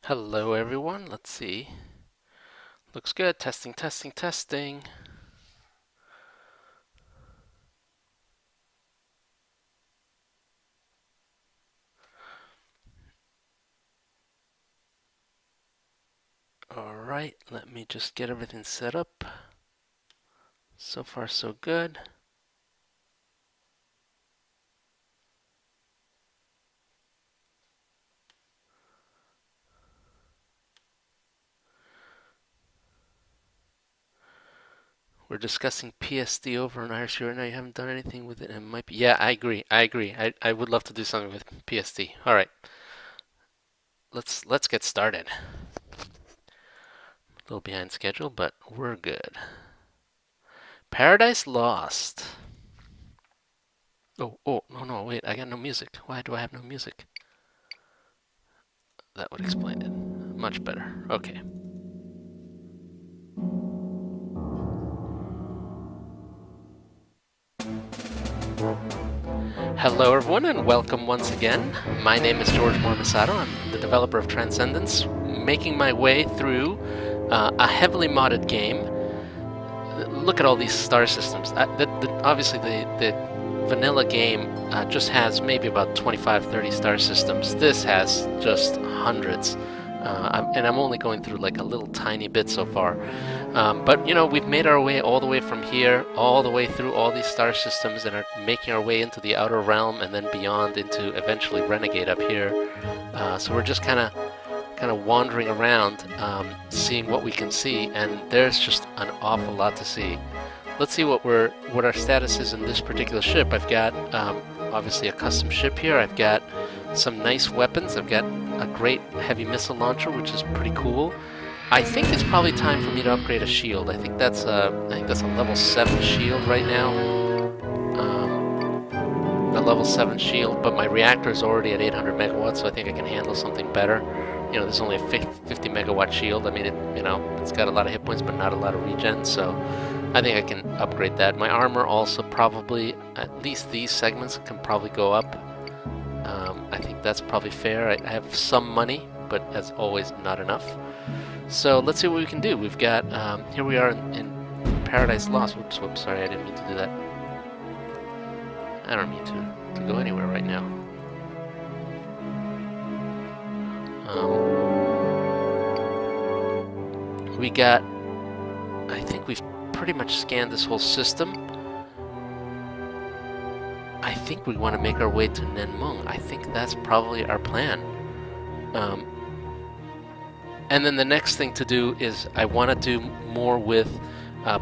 Hello everyone, let's see. Looks good. Testing, testing, testing. Alright, let me just get everything set up. So far so good. We're discussing PSD over in Irish right now. You haven't done anything with it. It might be. Yeah, I agree. I would love to do something with PSD. Alright. Let's get started. A little behind schedule, but we're good. Paradise Lost. No, wait, I got no music. Why do I have no music? That would explain it. Much better. Okay. Hello everyone and welcome once again. My name is George Mormasato. I'm the developer of Transcendence, making my way through a heavily modded game. Look at all these star systems. Obviously the vanilla game just has maybe about 25-30 star systems. This has just hundreds. And I'm only going through like a little tiny bit so far. But you know, we've made our way all the way from here, all the way through all these star systems, and are making our way into the outer realm, and then beyond into eventually Renegade up here. So we're just kind of wandering around, seeing what we can see, and there's just an awful lot to see. Let's see what our status is in this particular ship. I've got obviously a custom ship here. I've got some nice weapons. I've got a great heavy missile launcher, which is pretty cool. I think it's probably time for me to upgrade a shield. I think that's a level 7 shield right now. A level 7 shield, but my reactor is already at 800 megawatts, so I think I can handle something better. You know, there's only a 50 megawatt shield. I mean, it's got a lot of hit points, but not a lot of regen, so I think I can upgrade that. My armor also probably, at least these segments can probably go up. I think that's probably fair. I have some money, but as always, not enough. So let's see what we can do. We've got, here we are in Paradise Lost. Whoops, sorry, I didn't mean to do that. I don't mean to go anywhere right now. We got, I think we've pretty much scanned this whole system. I think we want to make our way to Nenmung. I think that's probably our plan. And then the next thing to do is I want to do more with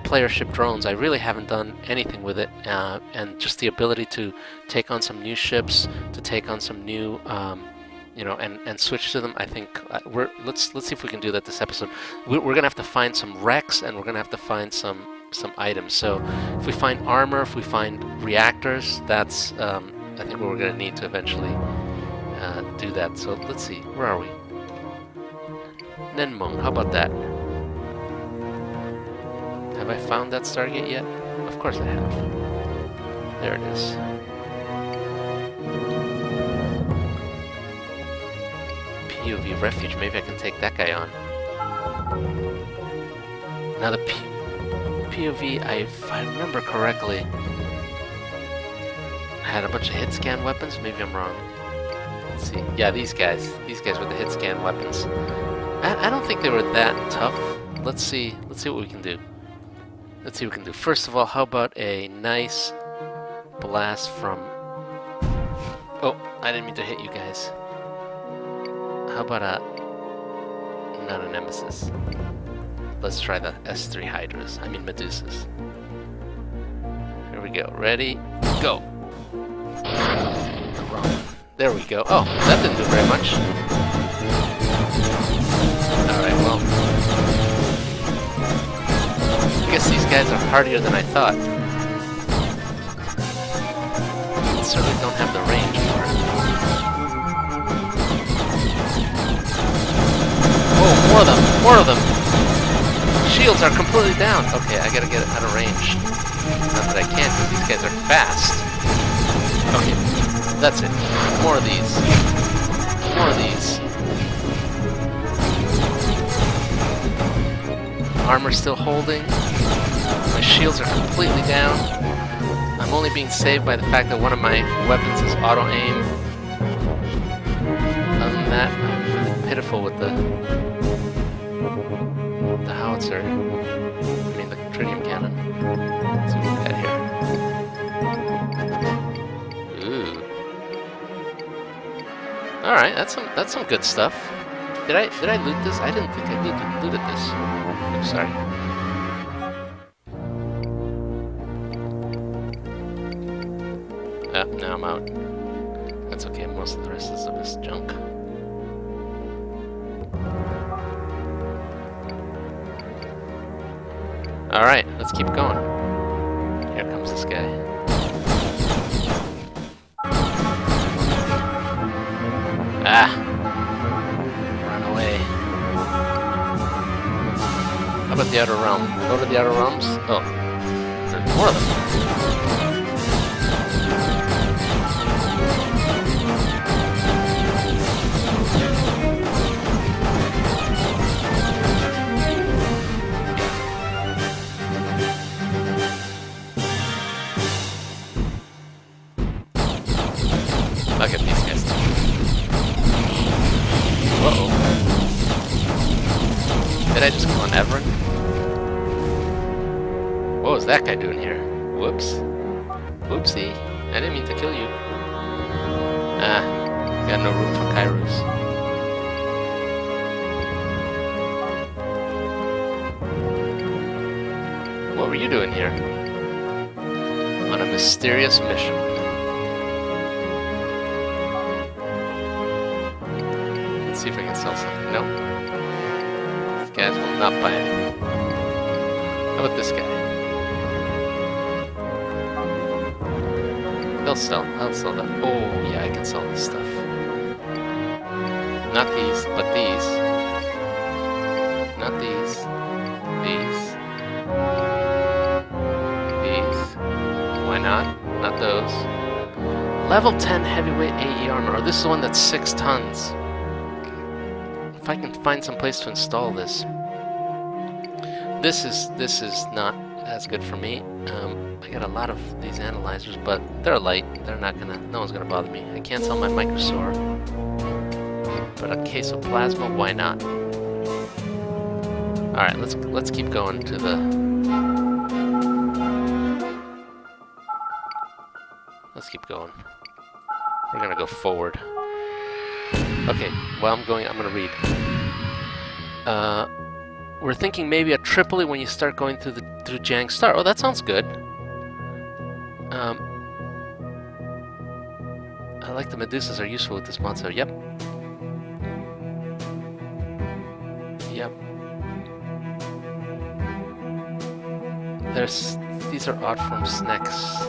player ship drones. I really haven't done anything with it, and just the ability to take on some new ships, to take on some new, and switch to them. I think let's see if we can do that this episode. We're gonna have to find some wrecks, and we're gonna have to find some items. So if we find armor, if we find reactors, that's I think what we're gonna need to eventually do that. So let's see, where are we? Nenmung, how about that? Have I found that Stargate yet? Of course I have. There it is. POV refuge, maybe I can take that guy on. Now the POV, if I remember correctly, had a bunch of hit scan weapons. Maybe I'm wrong. Let's see. Yeah, these guys were the hit scan weapons. I don't think they were that tough. Let's see what we can do. Let's see what we can do. First of all, how about a nice blast from... Oh, I didn't mean to hit you guys. How about not a Nemesis. Let's try the S3 Hydras. I mean Medusas. Here we go. Ready? Go! There we go. Oh, that didn't do very much. Alright, well. I guess these guys are hardier than I thought. They certainly don't have the range for it. Oh, more of them! More of them! Shields are completely down! Okay, I gotta get out of range. Not that I can't, because these guys are fast. Okay, that's it. More of these. More of these. armor's still holding. My shields are completely down. I'm only being saved by the fact that one of my weapons is auto-aim. Other than that, I'm really pitiful with the howitzer. I mean, the tritium cannon. Let's see what we got here. Ooh. All right, that's some good stuff. Did I loot this? I didn't think I looted this. I'm sorry. Now I'm out. That's okay. Most of the rest of this junk. All right, let's keep going. Here comes this guy. Ah. Run away. How about the Outer Realm? Go to the Outer Realms? Oh. There's more of them. Look at these guys. Whoa. Did I just kill an Everin? What was that guy doing here? Whoops. Whoopsie. I didn't mean to kill you. Ah. Got no room for Kairos. What were you doing here? On a mysterious mission. See if I can sell something. Nope. These guys will not buy it. How about this guy? They'll sell. I'll sell that. Oh, yeah, I can sell this stuff. Not these, but these. Not these. These. These. Why not? Not those. Level 10 heavyweight AE armor. Oh, this is the one that's 6 tons. If I can find some place to install this. This is not as good for me. I got a lot of these analyzers, but they're light. They're not gonna. No one's gonna bother me. I can't sell my Microsaur, but a case of plasma. Why not? All right, let's keep going to the. Let's keep going. We're gonna go forward. Okay, well I'm gonna read. We're thinking maybe a Tripoli when you start going through Jang Star. Oh, that sounds good. I like the Medusas are useful with this monster. Yep. Yep. These are odd form snacks.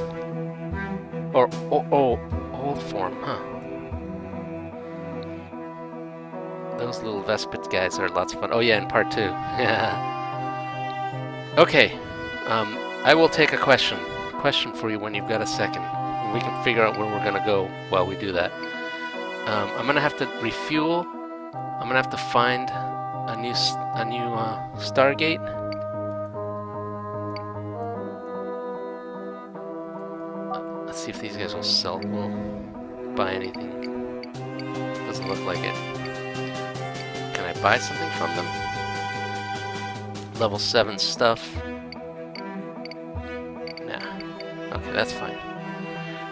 Or old form, huh? Those little Vespid guys are lots of fun. Oh yeah, in part 2. Yeah. Okay. I will take a question for you when you've got a second. We can figure out where we're gonna go while we do that. I'm gonna have to refuel. I'm gonna have to find a new Stargate. Let's see if these guys will buy anything. Doesn't look like it. Can I buy something from them? Level 7 stuff. Nah. Okay, that's fine.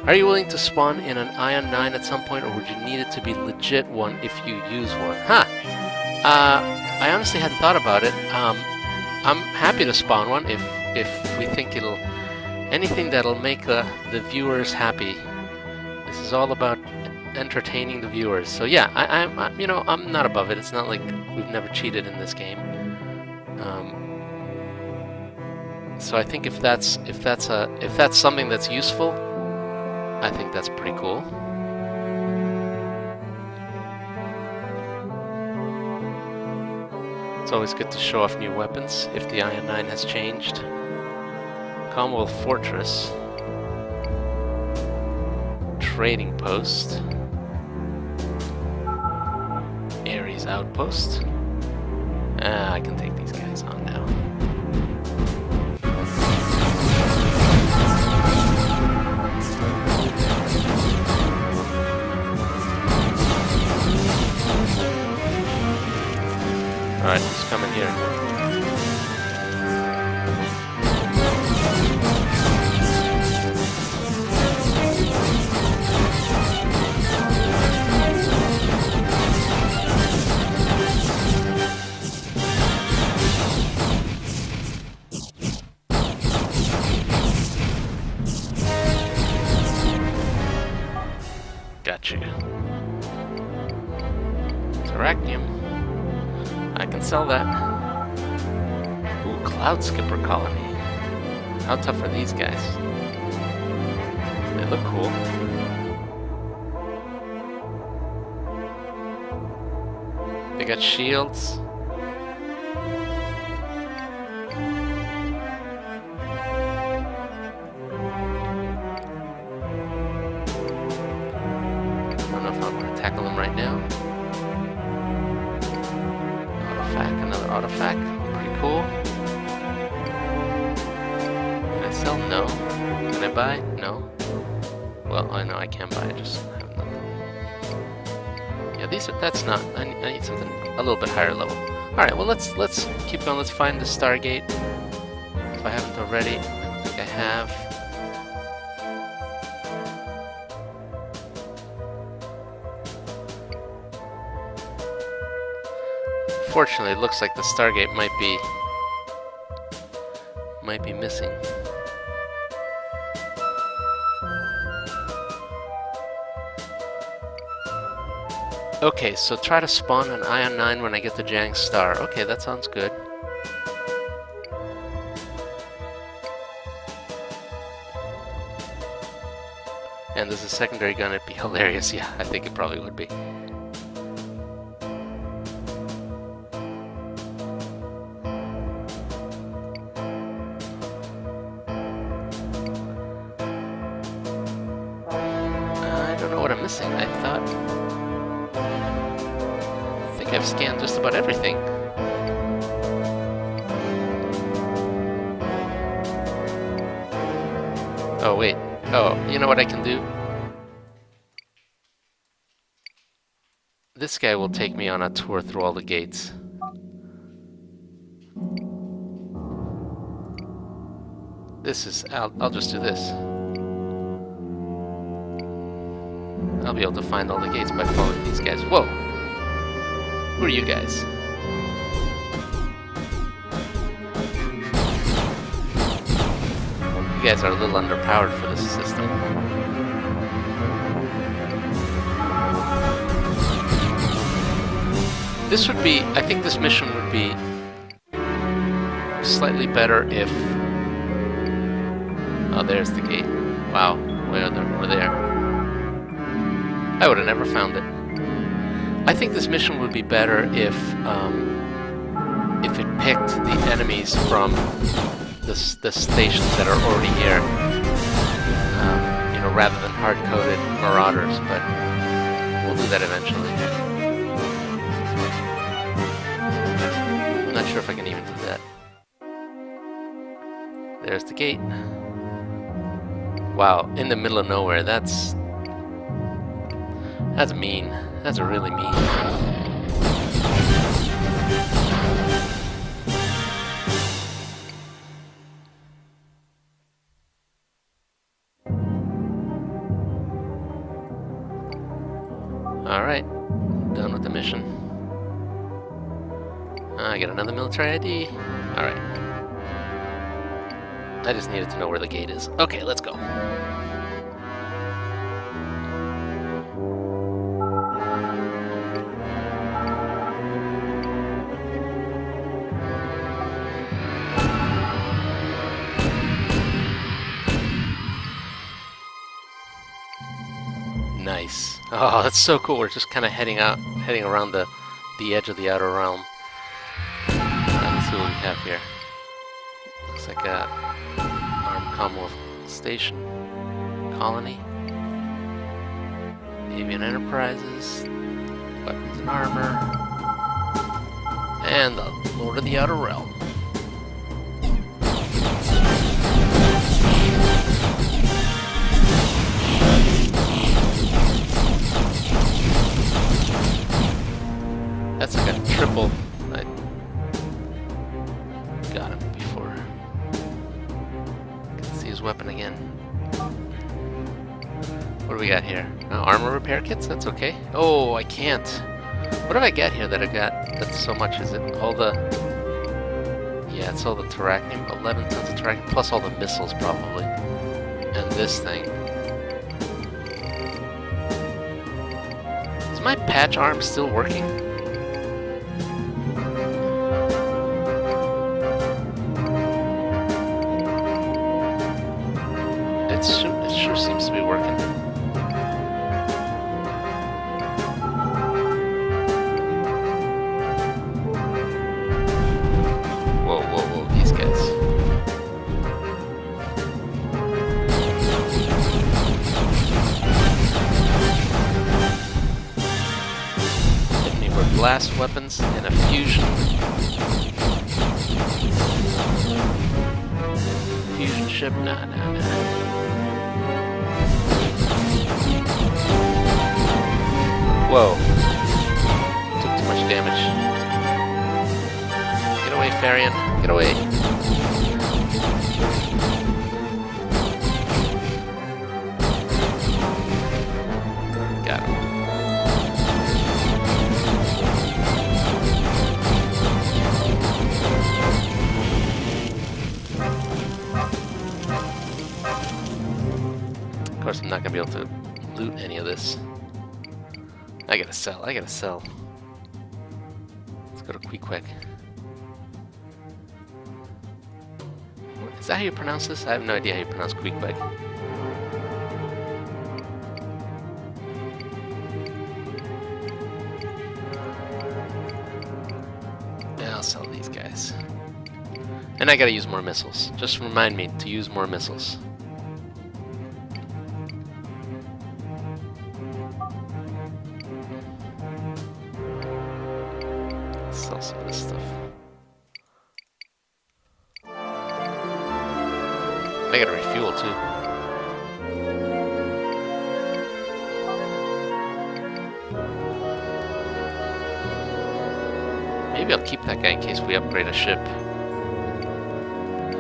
Are you willing to spawn in an Ion 9 at some point, or would you need it to be legit one if you use one? Huh. I honestly hadn't thought about it. I'm happy to spawn one if we think it'll... Anything that'll make the viewers happy. This is all about entertaining the viewers. So yeah, I'm not above it. It's not like we've never cheated in this game. So I think if that's something that's useful, I think that's pretty cool. It's always good to show off new weapons if the Ion 9 has changed. Commonwealth Fortress. Trading Post. Ares Outpost. I can take these guys on now. Alright, who's coming here? Got you. Terracnium. I can sell that. Ooh, Cloud Skipper Colony. How tough are these guys? They look cool. They got shields. Tackle them right now. Autofac, another autofac. Pretty cool. Can I sell? No. Can I buy? No. Well, I know I can buy. I just have nothing. Yeah, these are. That's not. I need something a little bit higher level. All right. Well, let's keep going. Let's find the Stargate. If I haven't already, I don't think I have. Fortunately, it looks like the Stargate might be missing. Okay, so try to spawn an Ion 9 when I get the Jang Star. Okay, that sounds good. And there's a secondary gun, it'd be hilarious. Yeah, I think it probably would be. I've scanned just about everything. Oh, wait. Oh, you know what I can do? This guy will take me on a tour through all the gates. This is... I'll just do this. I'll be able to find all the gates by following these guys. Whoa! Who are you guys? You guys are a little underpowered for this system. This would be... I think this mission would be slightly better if... Oh, there's the gate. Wow, way over there. I would have never found it. I think this mission would be better if it picked the enemies from the stations that are already here, you know, rather than hard-coded marauders. But we'll do that eventually. I'm not sure if I can even do that. There's the gate. Wow, in the middle of nowhere. That's mean. That's really mean. Alright, done with the mission. I get another military ID. Alright. I just needed to know where the gate is. Okay, let's go. Nice. Oh, that's so cool. We're just kind of heading around the edge of the outer realm. Let's see what we have here. Looks like a armed Commonwealth station, colony, Avian Enterprises, weapons and armor, and the Lord of the Outer Realm. That's like a triple. Kronosaur's weapon again. What do we got here? Oh, armor repair kits? That's okay. Oh, I can't. What have I got here that I got that's so much? Is it all the... Yeah, it's all the terracnium. 11 tons of terracnium, plus all the missiles, probably. And this thing. Is my patch arm still working? It sure seems to be working. Whoa, whoa, whoa, these guys. Hit me with blast weapons and a fusion. Fusion ship? Nah, nah, nah. Whoa. Took too much damage. Get away, Farian. Get away. Got him. Of course, I'm not going to be able to loot any of this. I gotta sell. Let's go to Queequeg. Is that how you pronounce this? I have no idea how you pronounce Queequeg. Yeah, I'll sell these guys. And I gotta use more missiles. Just remind me to use more missiles. Sell some of this stuff. I gotta refuel too. Maybe I'll keep that guy in case we upgrade a ship.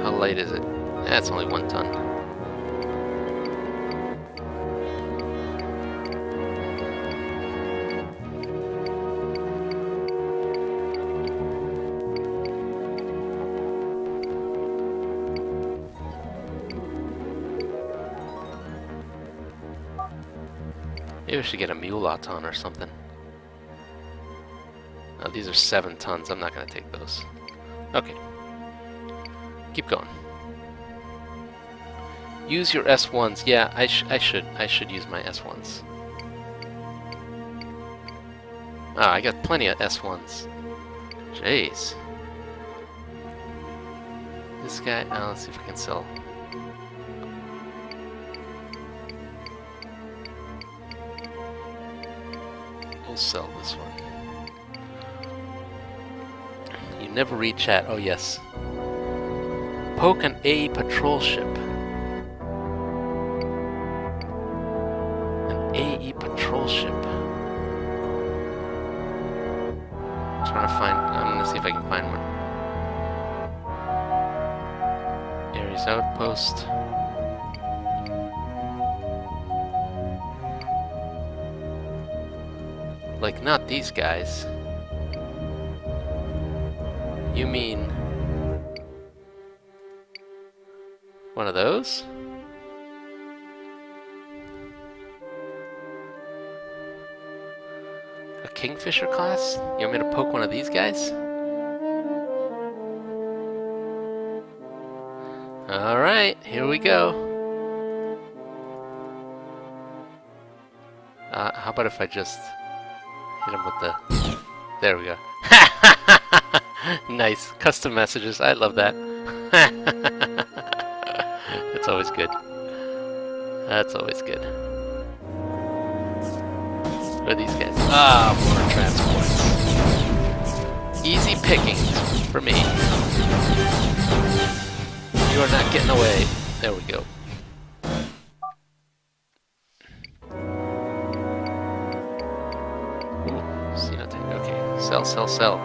How light is it? That's only 1 ton. Maybe we should get a Mulaton or something. Oh, these are 7 tons. I'm not going to take those. Okay. Keep going. Use your S1s. Yeah, I should use my S1s. Ah, I got plenty of S1s. Jeez. This guy, let's see if we can sell. We'll sell this one. You never read chat. Oh yes. Poke an A patrol ship. An AE patrol ship. Trying to find. I'm gonna see if I can find one. Ares outpost. Like, not these guys. You mean... one of those? A Kingfisher class? You want me to poke one of these guys? Alright, here we go. How about if I just... hit him with the... There we go. Nice. Custom messages. I love that. That's always good. That's always good. What are these guys? Ah, more transports. Easy pickings for me. You are not getting away. There we go. Okay, sell, sell, sell.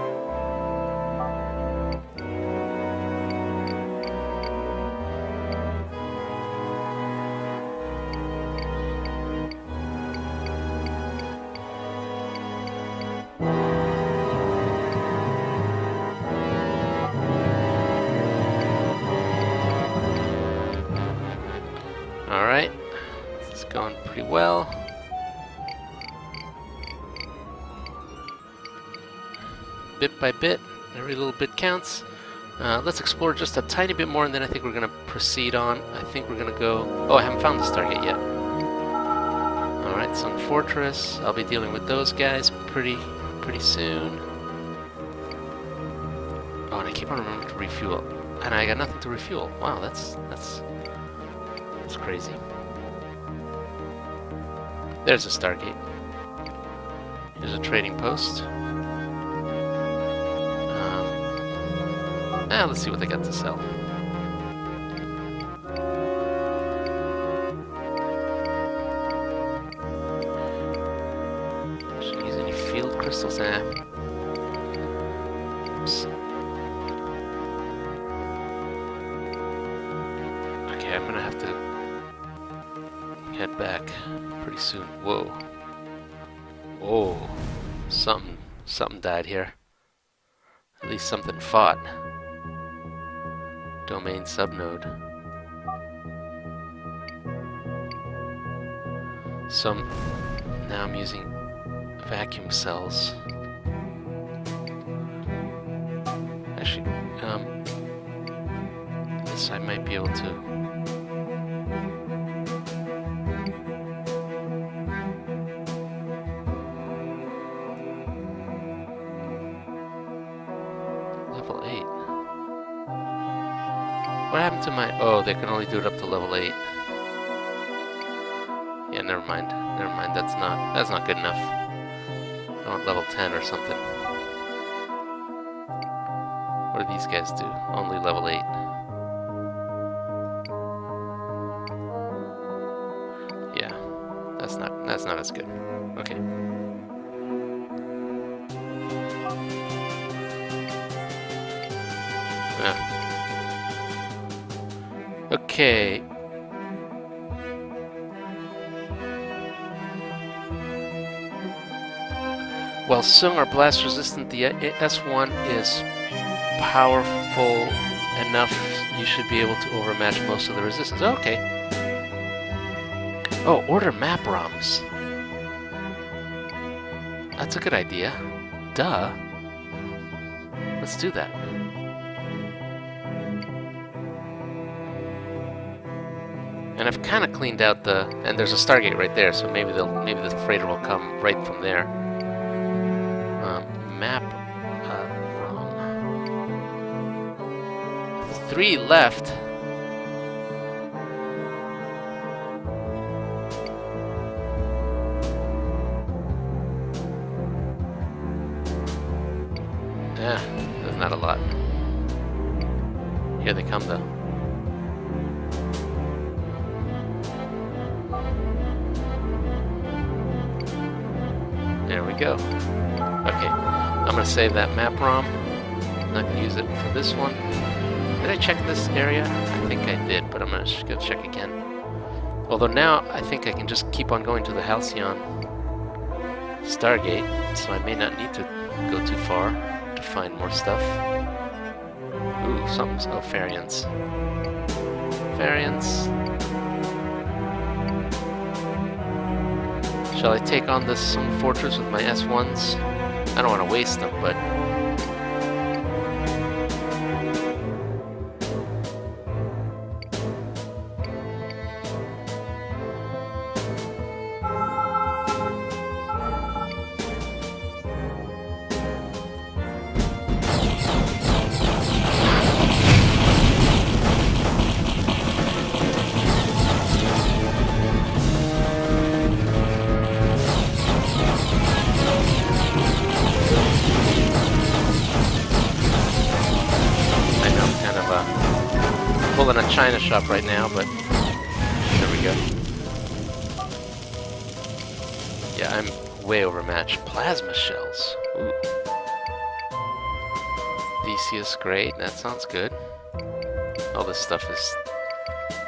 pretty well. Bit by bit, every little bit counts. Let's explore just a tiny bit more, and then I think we're going to proceed on. I think we're going to go... Oh, I haven't found the Stargate yet. Alright, Sun Fortress. I'll be dealing with those guys pretty soon. Oh, and I keep on remembering to refuel. And I got nothing to refuel. Wow, that's crazy. There's a Stargate. Here's a trading post. Let's see what they got to sell. Should I use any field crystals? Oops. Okay, I'm gonna have to head back pretty soon. Whoa. Whoa. Something died here. At least something fought. Domain subnode. Now I'm using vacuum cells. Actually, this I might be able to. Level 8. What happened to my... Oh, they can only do it up to level 8. Yeah, never mind. Never mind, that's not good enough. I want level 10 or something. What do these guys do? Only level 8. Yeah, that's not as good. Okay. Yeah. Okay. While some are blast resistant, the S1 is powerful enough you should be able to overmatch most of the resistance. Okay. Oh, order map ROMs. That's a good idea. Duh. Let's do that. And I've kind of cleaned out the... And there's a Stargate right there, so maybe the freighter will come right from there. Map ROM. 3 left. Yeah, there's not a lot. Here they come, though. There we go. Okay, I'm gonna save that map ROM. I'm not gonna use it for this one. Did I check this area? I think I did, but I'm gonna go check again. Although now I think I can just keep on going to the Halcyon Stargate, so I may not need to go too far to find more stuff. Ooh, something's... Oh, Variants. Variants. Shall I take on this Sun Fortress with my S1s? I don't want to waste them, but... pulling a China shop right now, but there we go. Yeah, I'm way overmatched. Plasma shells. Ooh. Theseus, great. That sounds good. All this stuff is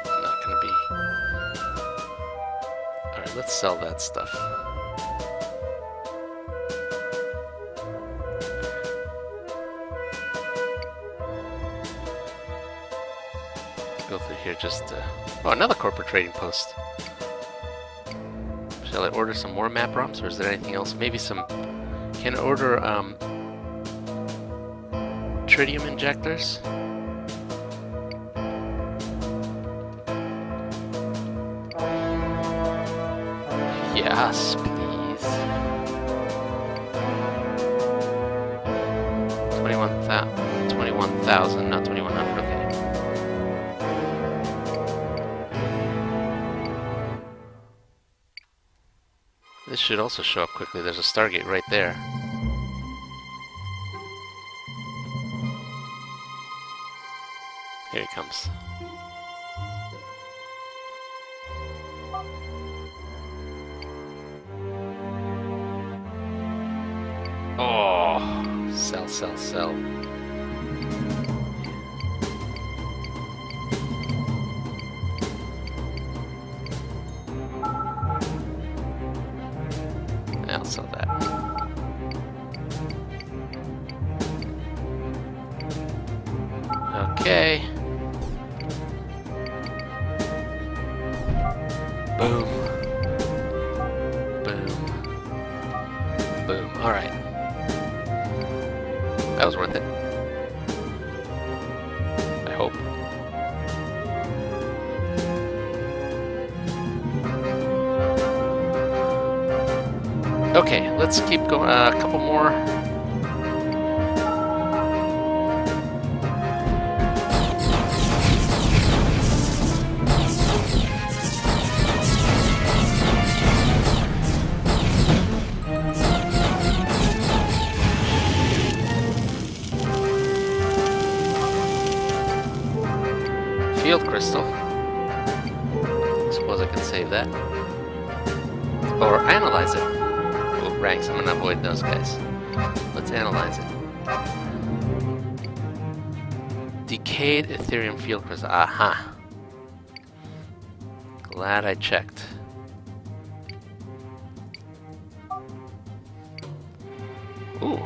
not gonna be... Alright, let's sell that stuff. Go through here just... Oh, another corporate trading post. Shall I order some more map ROMs, or is there anything else? Maybe some... Can I order tritium injectors? Yes, please. 21,000, not 2,100. Okay. This should also show up quickly. There's a Stargate right there. Here he comes. Oh, sell, sell, sell. I'll sell that. Okay. Boom. Boom. Boom. Alright. That was worth it. I hope. Okay, let's keep going. A couple more. Field crystal. Suppose I can save that. Or analyze it. Oh, ranks. I'm gonna avoid those guys. Let's analyze it. Decayed Ethereum field crystal. Aha. Glad I checked. Ooh.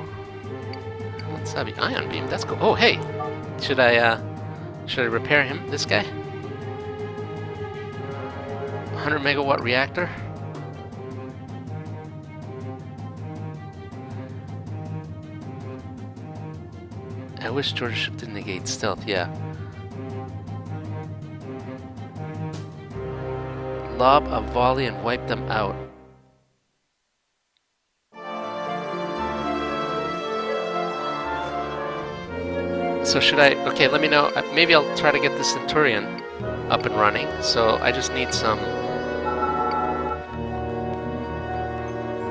Wasabi ion beam. That's cool. Oh, hey. Should I repair him? This guy? 100 megawatt reactor? I wish Georgia ship didn't negate stealth, yeah. Lob a volley and wipe them out. So should I... Okay, let me know. Maybe I'll try to get the Centurion up and running. So I just need some...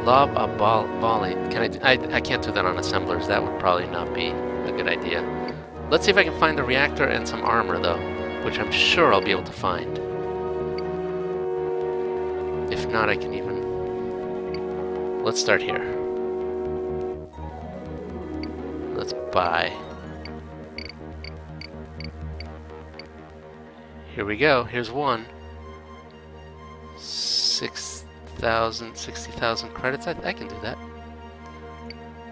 Lob a volley. Can I can't do that on assemblers. That would probably not be a good idea. Let's see if I can find the reactor and some armor, though. Which I'm sure I'll be able to find. If not, I can even... Let's start here. Let's buy... Here we go. Here's one. 60,000 credits. I can do that.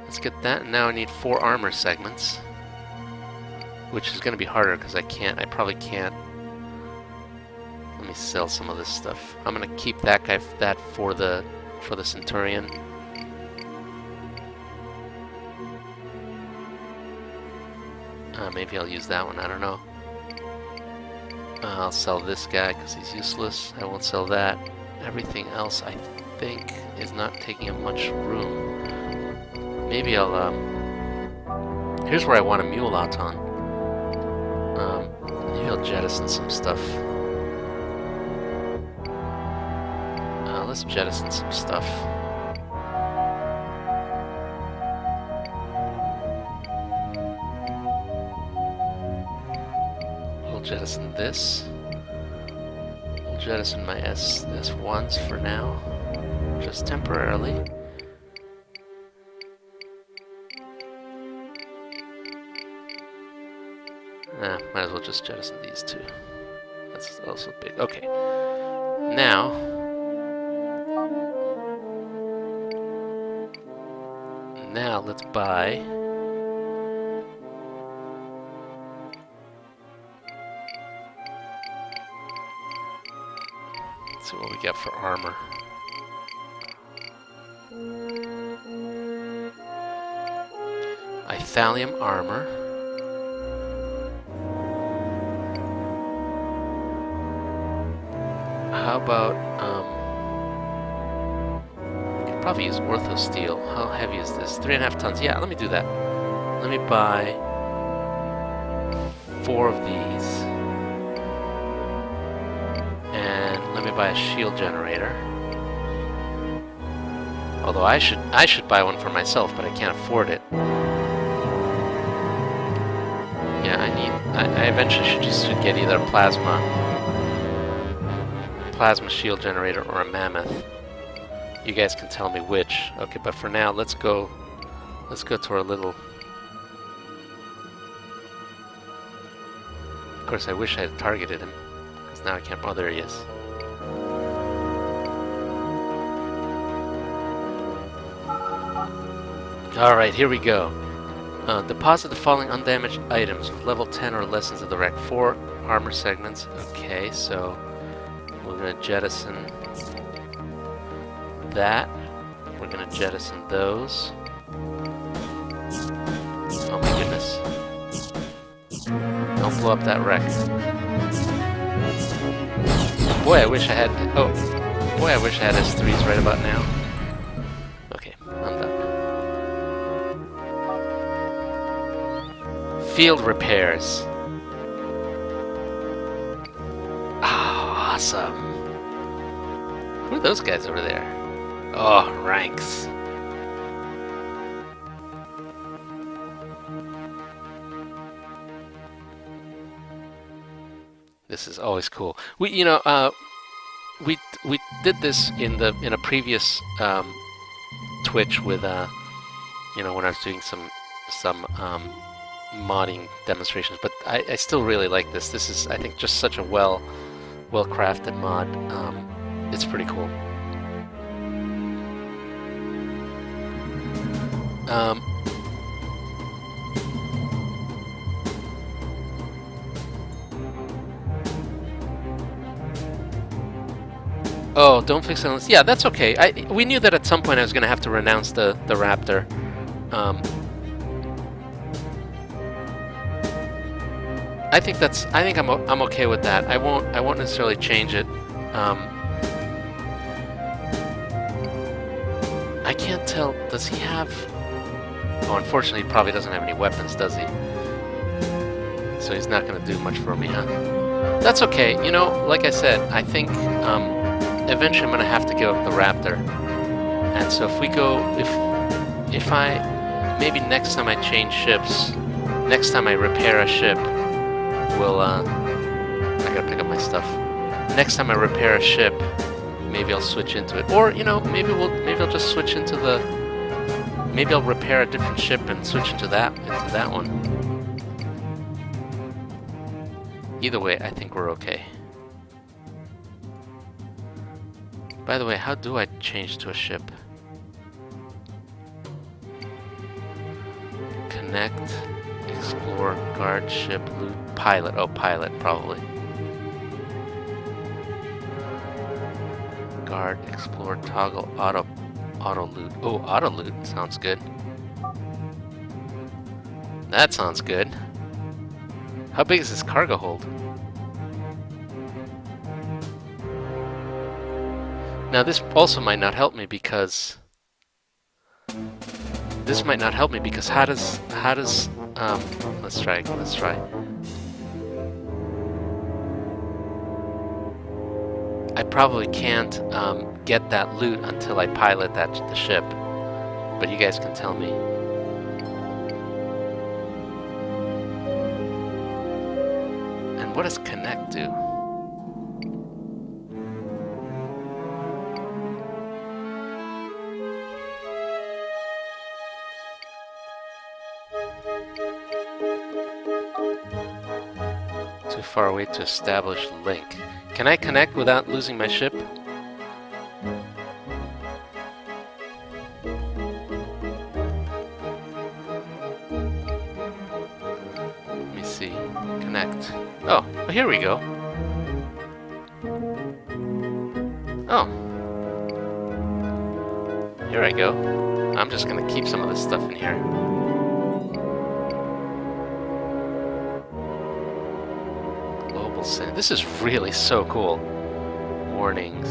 Let's get that. And now I need 4 armor segments, which is going to be harder because I probably can't. Let me sell some of this stuff. I'm going to keep that guy for the Centurion. Maybe I'll use that one. I don't know. I'll sell this guy because he's useless. I won't sell that. Everything else, I think, is not taking up much room. Maybe I'll, here's where I want a mule auton. Maybe I'll jettison some stuff. Let's jettison some stuff. Jettison this. We'll jettison my S1s for now, just temporarily. Might as well just jettison these two. That's also big. Okay. Now, let's buy. See what we get for armor. thallium armor. How about, you could probably use ortho steel. How heavy is this? 3.5 tons. Yeah, let me do that. Let me buy 4 of these. And let me buy a shield generator. Although I should buy one for myself, but I can't afford it. Yeah, I eventually should get either a plasma shield generator or a mammoth. You guys can tell me which. Okay, but for now, let's go to our little. Of course, I wish I had targeted him, because now I can't. Oh, there he is. All right, here we go. Deposit the following undamaged items with level 10 or less into the wreck. 4 armor segments. Okay, so we're going to jettison that. We're going to jettison those. Oh my goodness. Don't blow up that wreck. Boy, I wish I had... Oh. Boy, I wish I had S3s right about now. Okay, I'm done. Field repairs. Oh, awesome. Who are those guys over there? Oh, ranks. This is always cool. We did this in a previous Twitch with when I was doing some modding demonstrations, but I still really like this. This is, I think, just such a well-crafted mod. It's pretty cool. Oh, don't fix it. Yeah, that's okay. We knew that at some point I was going to have to renounce the Raptor. I think I'm okay with that. I won't necessarily change it. I can't tell. Does he have? Oh, unfortunately, he probably doesn't have any weapons, does he? So he's not going to do much for me, huh? That's okay. Like I said, I think eventually I'm going to have to give up the Raptor. And so if I maybe next time I change ships, next time I repair a ship. I gotta pick up my stuff. Next time I repair a ship, maybe I'll switch into it. Or, maybe I'll just switch into maybe I'll repair a different ship and switch into that one. Either way, I think we're okay. By the way, how do I change to a ship? Connect, explore, guard, ship, loot, pilot. Oh, pilot, probably. Guard, explore, toggle, auto loot. Oh, auto loot sounds good. That sounds good. How big is this cargo hold? Now this also might not help me because how does let's try. I probably can't get that loot until I pilot the ship, but you guys can tell me. And what does connect do? Too far away to establish link. Can I connect without losing my ship? Let me see. Connect. Oh, well, here we go. Oh. Here I go. I'm just gonna keep some of this stuff in here. mobile sand. This is really so cool. Warnings.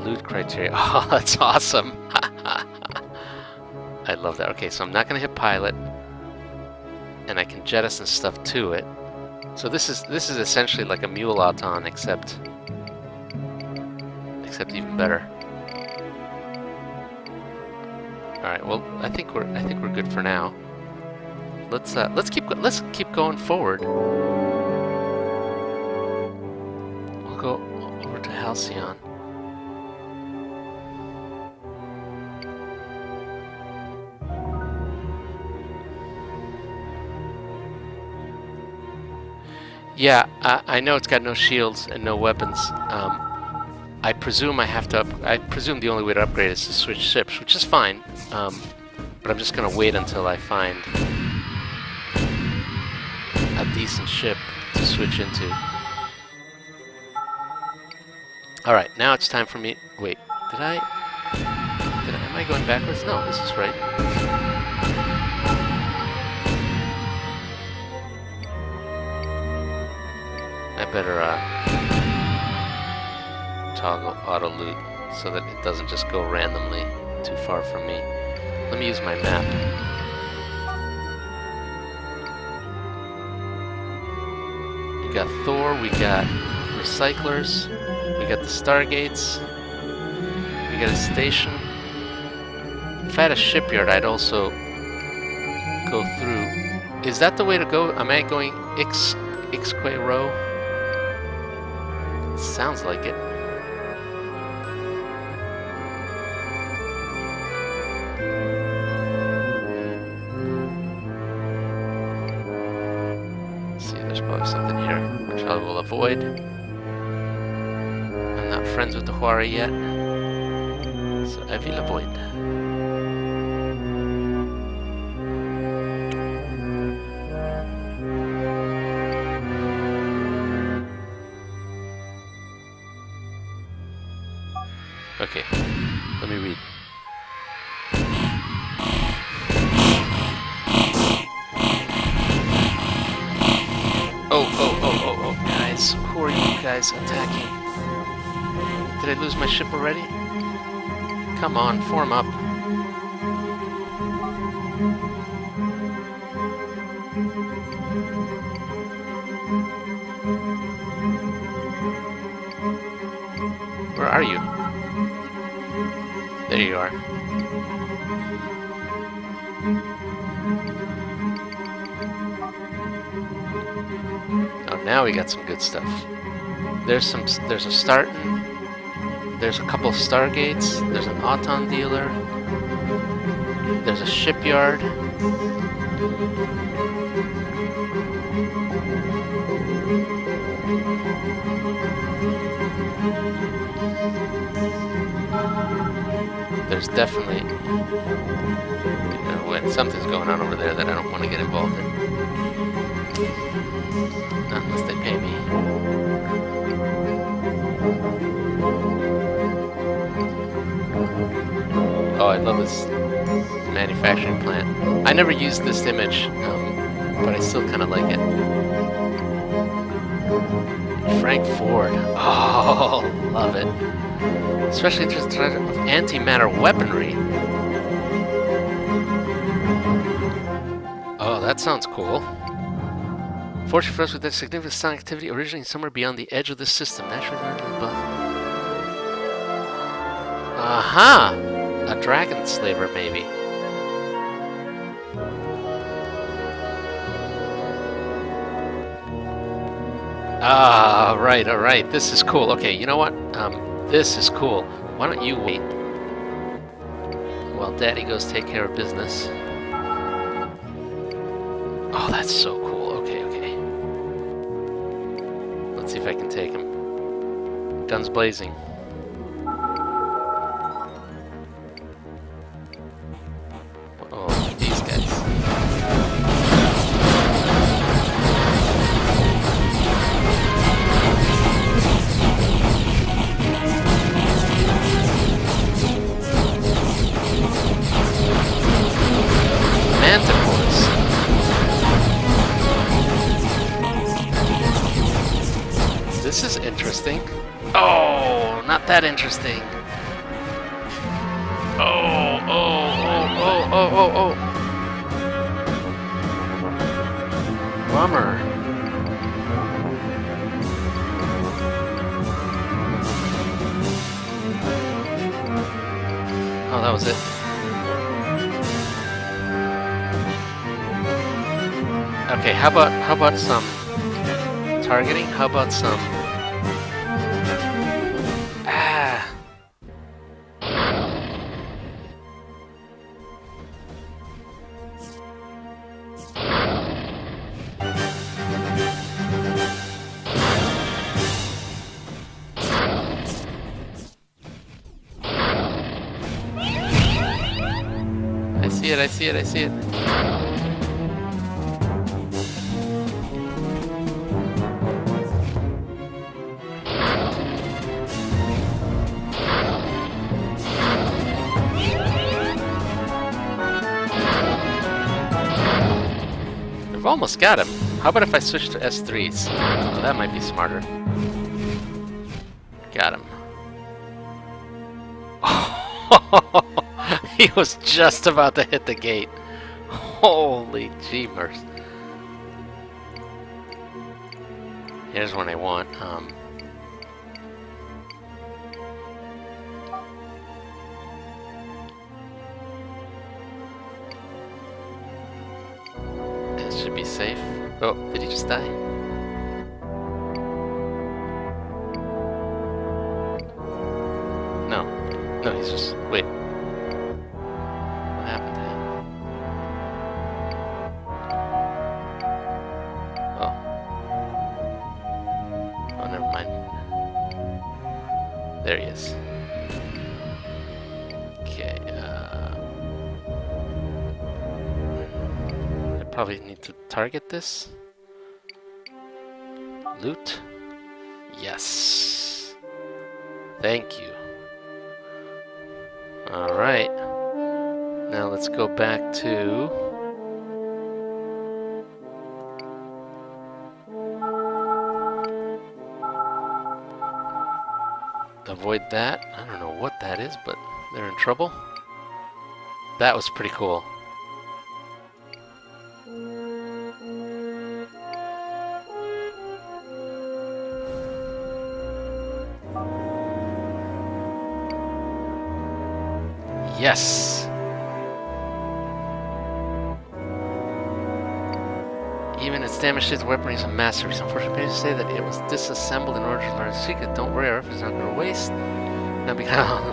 Loot criteria. Oh, that's awesome. I love that. Okay, so I'm not going to hit pilot. And I can jettison stuff to it. So this is essentially like a mule auton, except even better. All right. Well, I think we're good for now. Let's keep going forward. We'll go over to Halcyon. Yeah, I know it's got no shields and no weapons. I presume I presume the only way to upgrade is to switch ships, which is fine. But I'm just gonna wait until I find a decent ship to switch into. All right, now it's time for me. Wait, am I going backwards? No, this is right. I better toggle auto loot so that it doesn't just go randomly too far from me. Let me use my map. We got Thor, we got recyclers, we got the Stargates, we got a station. If I had a shipyard, I'd also go through. Is that the way to go? Am I going Ixque Row? Sounds like it. See, there's probably something here, which I will avoid. I'm not friends with the Huari yet, so I will avoid. Okay, let me read. Oh, guys, who are you guys attacking? Did I lose my ship already? Come on, form up. Where are you? There you are. Oh, now we got some good stuff. There's a Starton. There's a couple of Stargates. There's an Auton dealer. There's a shipyard. There's definitely, when something's going on over there that I don't want to get involved in. Not unless they pay me. Oh, I love this manufacturing plant. I never used this image, but I still kind of like it. Frank Ford. Oh, love it. Especially just antimatter weaponry. Oh, that sounds cool. Fortunate for us with that significant sun activity originating somewhere beyond the edge of the system. Naturally above. Aha! A dragon slaver, maybe. Ah, right, alright. This is cool. Okay, you know what? This is cool. Why don't you wait while Daddy goes take care of business? Oh, that's so cool. Okay. Let's see if I can take him. Guns blazing. Oh, these guys. Manticores. interesting. Oh, not that interesting. Oh, oh, oh, oh, oh, oh, oh. Bummer. Oh, that was it. Okay, how about some targeting? How about some I see it, I see it, I see it. I've almost got him. How about if I switch to S3s? Oh, that might be smarter. Got him. He was just about to hit the gate. Holy jeepers. Here's one I want. It should be safe. Oh, did he just die? No. No, he's just... Wait. What happened to him? Oh. Oh, never mind. There he is. Okay, I probably need to target this. Loot. Yes. Thank you. Alright. Now let's go back to... avoid that. I don't know what that is, but they're in trouble. That was pretty cool. Yes! Even its damage to the weaponry is a masterpiece. Unfortunately, I say that it was disassembled in order to learn the secret. Don't worry, our efforts aren't going to waste. Now,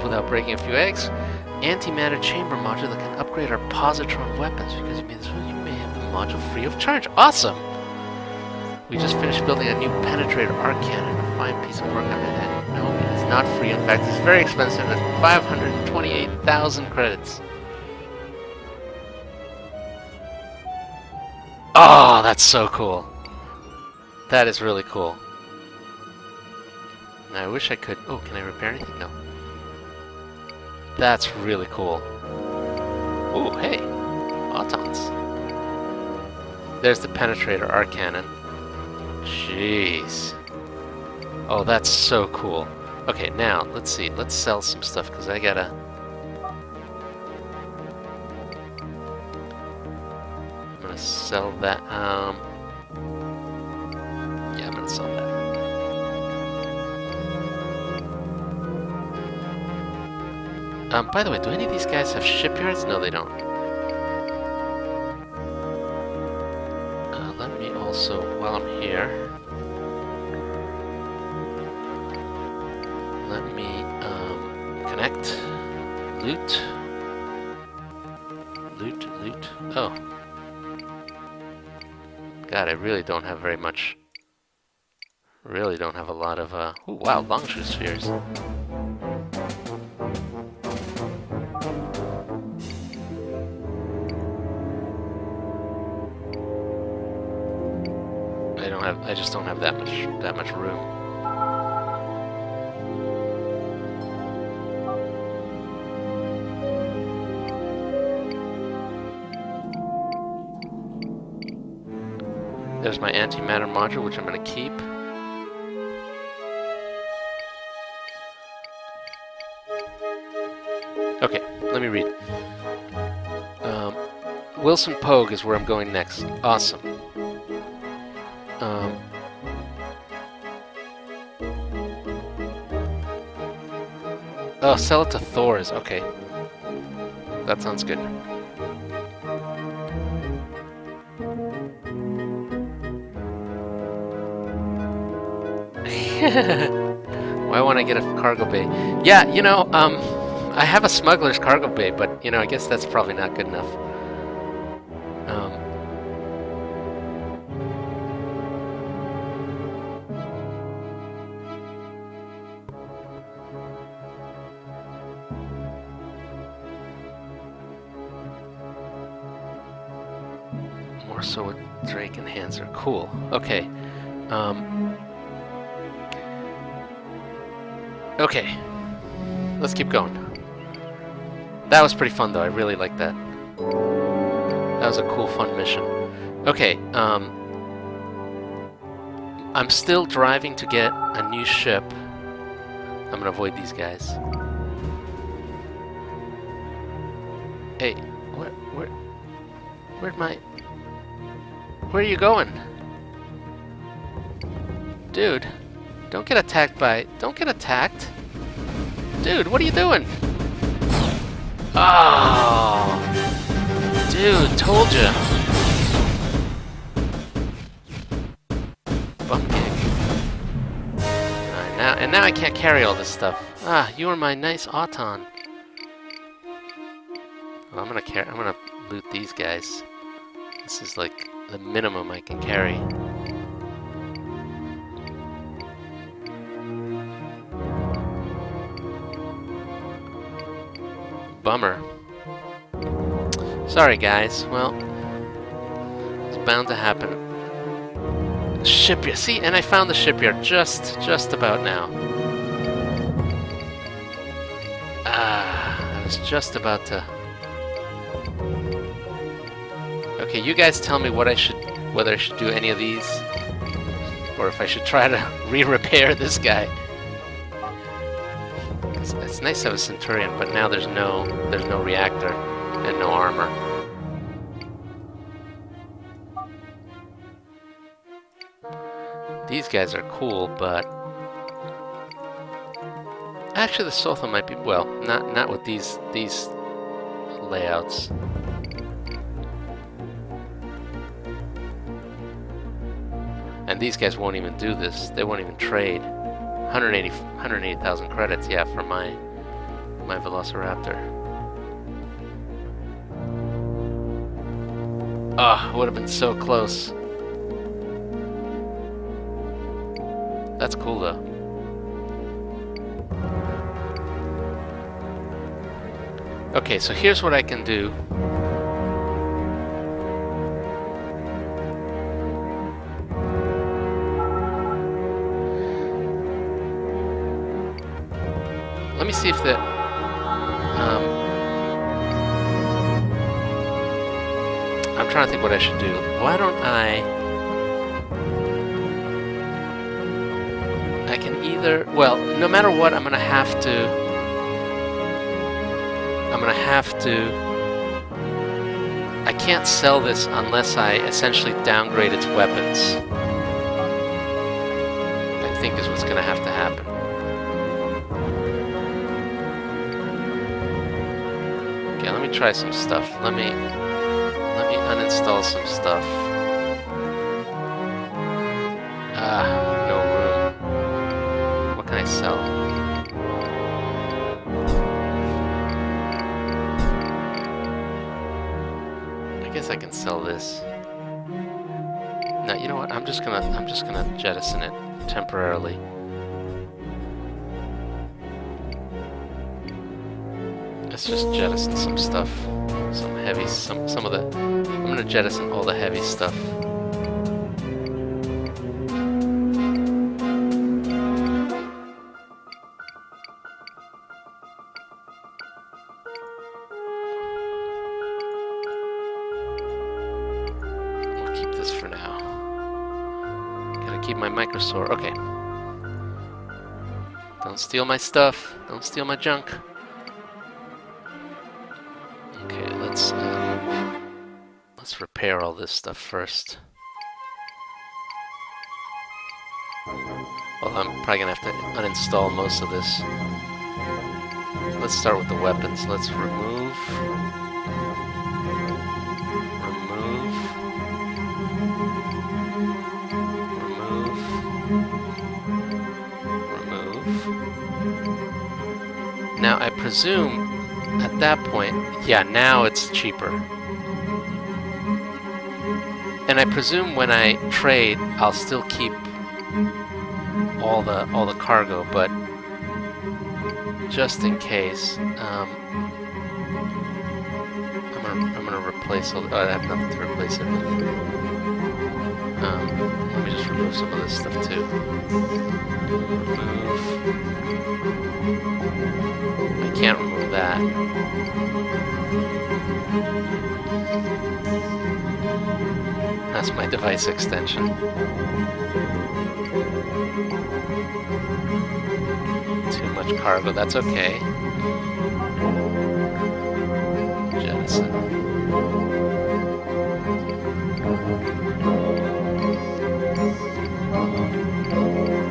without breaking a few eggs, antimatter chamber module that can upgrade our positron weapons. Because you made this one, you may have the module free of charge. Awesome! We just finished building a new penetrator arc cannon. A fine piece of work on it. No, it is not free. In fact, it's very expensive at 528,000 credits. Oh, that's so cool. That is really cool. Now, I wish I could... Oh, can I repair anything? No. That's really cool. Oh, hey. Autons. There's the penetrator arc cannon. Jeez. Oh, that's so cool. Okay, now, let's see. Let's sell some stuff, because I gotta... I'm gonna sell that, yeah, I'm gonna sell that. By the way, do any of these guys have shipyards? No, they don't. Let me also, while I'm here... Let me connect. Loot. Loot, loot. Oh. God, I really don't have very much. Really don't have a lot of, ooh, wow, longshore spheres. I just don't have that much room. There's my antimatter module, which I'm going to keep. me read. Wilson Pogue is where I'm going next. Awesome. Oh, sell it to Thor's. Okay. That sounds good. Why won't I get a cargo bay? Yeah, you know, I have a smuggler's cargo bay, but, you know, I guess that's probably not good enough. More so with Drake and Hanser. Cool. Okay. Okay. Let's keep going. That was pretty fun, though. I really liked that. That was a cool, fun mission. Okay. I'm still driving to get a new ship. I'm gonna avoid these guys. Hey, where are you going? Dude, don't get attacked. Dude, what are you doing? Oh, dude, told ya. Bum gig. Alright, now I can't carry all this stuff. Ah, you are my nice Auton. Well, I'm gonna loot these guys. This is like the minimum I can carry. Bummer. Sorry, guys. Well, it's bound to happen. Shipyard. See, and I found the shipyard just about now. I was just about to. Okay, you guys tell me whether I should do any of these, or if I should try to re-repair this guy. It's nice to have a Centurion, but now there's no reactor and no armor. These guys are cool, but actually the Sotho might be, well, not with these layouts. And these guys won't even do this. They won't even trade. 180,000 credits, yeah, for my Velociraptor. Ah, would have been so close. That's cool though. Okay, so here's what I can do. Let me see if the I'm trying to think what I should do. Why don't I can either, well, no matter what, I'm gonna have to I can't sell this unless I essentially downgrade its weapons. I think is what's gonna have to happen. Okay, let me try some stuff. Let me uninstall some stuff. No room. What can I sell? I guess I can sell this. No, you know what? I'm just gonna jettison it temporarily. Let's just jettison some stuff. Some heavy, some of the... I'm gonna jettison all the heavy stuff. We'll keep this for now. Gotta keep my Microsaur. Okay. Don't steal my stuff. Don't steal my junk. repair all this stuff first. Well, I'm probably gonna have to uninstall most of this. Let's start with the weapons. Let's remove. Now, I presume at that point, yeah, now it's cheaper. And I presume when I trade, I'll still keep all the cargo, but just in case, I'm gonna replace all. I have nothing to replace it with. Let me just remove some of this stuff too. Remove. I can't remove that. That's my device extension. Too much cargo, that's okay. Jettison.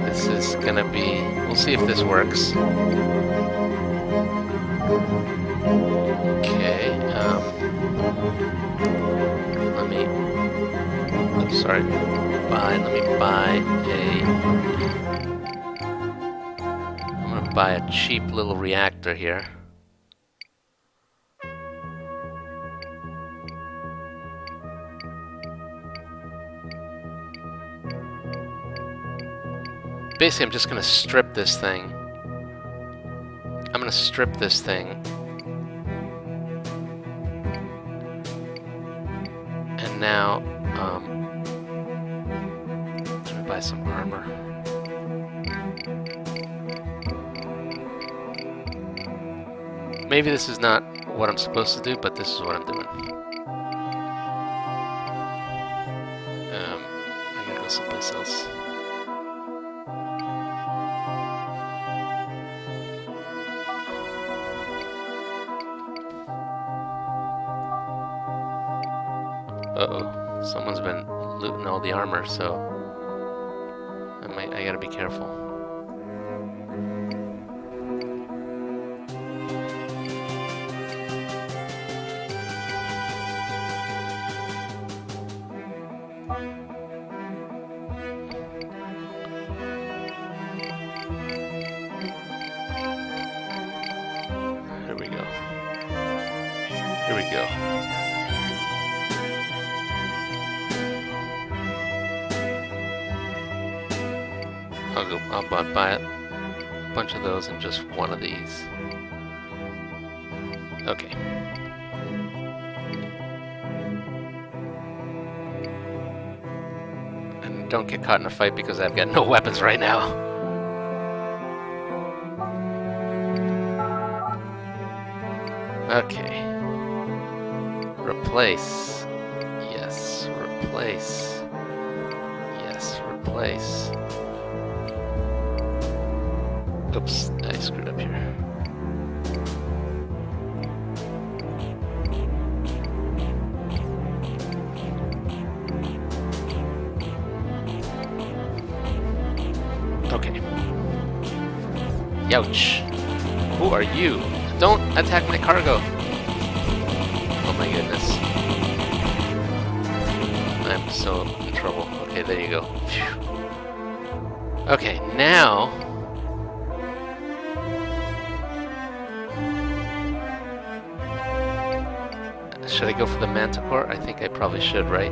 This is gonna be... We'll see if this works. Okay, let me... I'm sorry. Let me buy I'm gonna buy a cheap little reactor here. Basically, I'm just gonna strip this thing. I'm gonna strip this thing. And now, let me buy some armor. Maybe this is not what I'm supposed to do, but this is what I'm doing. I gotta go someplace else. Uh-oh, someone's been looting all the armor, so I gotta be careful. Here we go. Here we go. I'll buy a bunch of those and just one of these. Okay. And don't get caught in a fight because I've got no weapons right now. Okay. Replace. Yes, replace. Yes, replace. Oops, I screwed up here. Okay. Youch. Who are you? Don't attack my cargo. Oh my goodness. I'm so in trouble. Okay, there you go. Phew. Okay, now... Should I go for the Manticore? I think I probably should, right?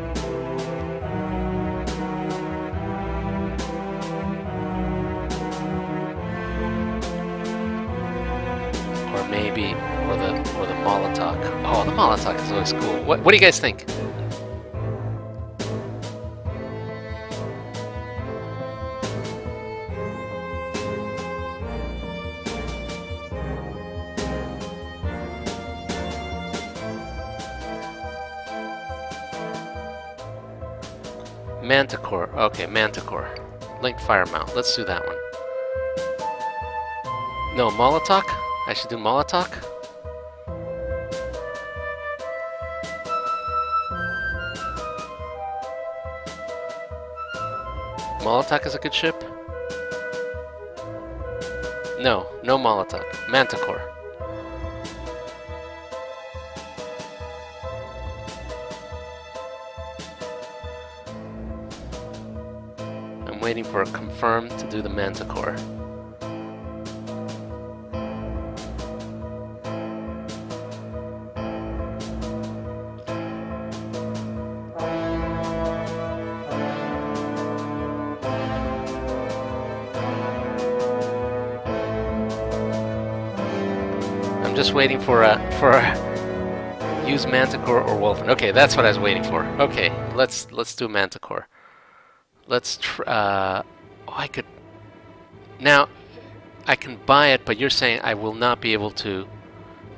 Or maybe, or the Molotov. Oh, the Molotov is always cool. What do you guys think? Manticore. Okay, Manticore. Link fire mount. Let's do that one. No, Molotov? I should do Molotov? Molotok is a good ship? No, no Molotok. Manticore. I'm waiting for a confirm to do the Manticore. I'm just waiting for a use Manticore or Wolfen. Okay, that's what I was waiting for. Okay, let's do Manticore. Let's try. Oh, I could. Now, I can buy it, but you're saying I will not be able to.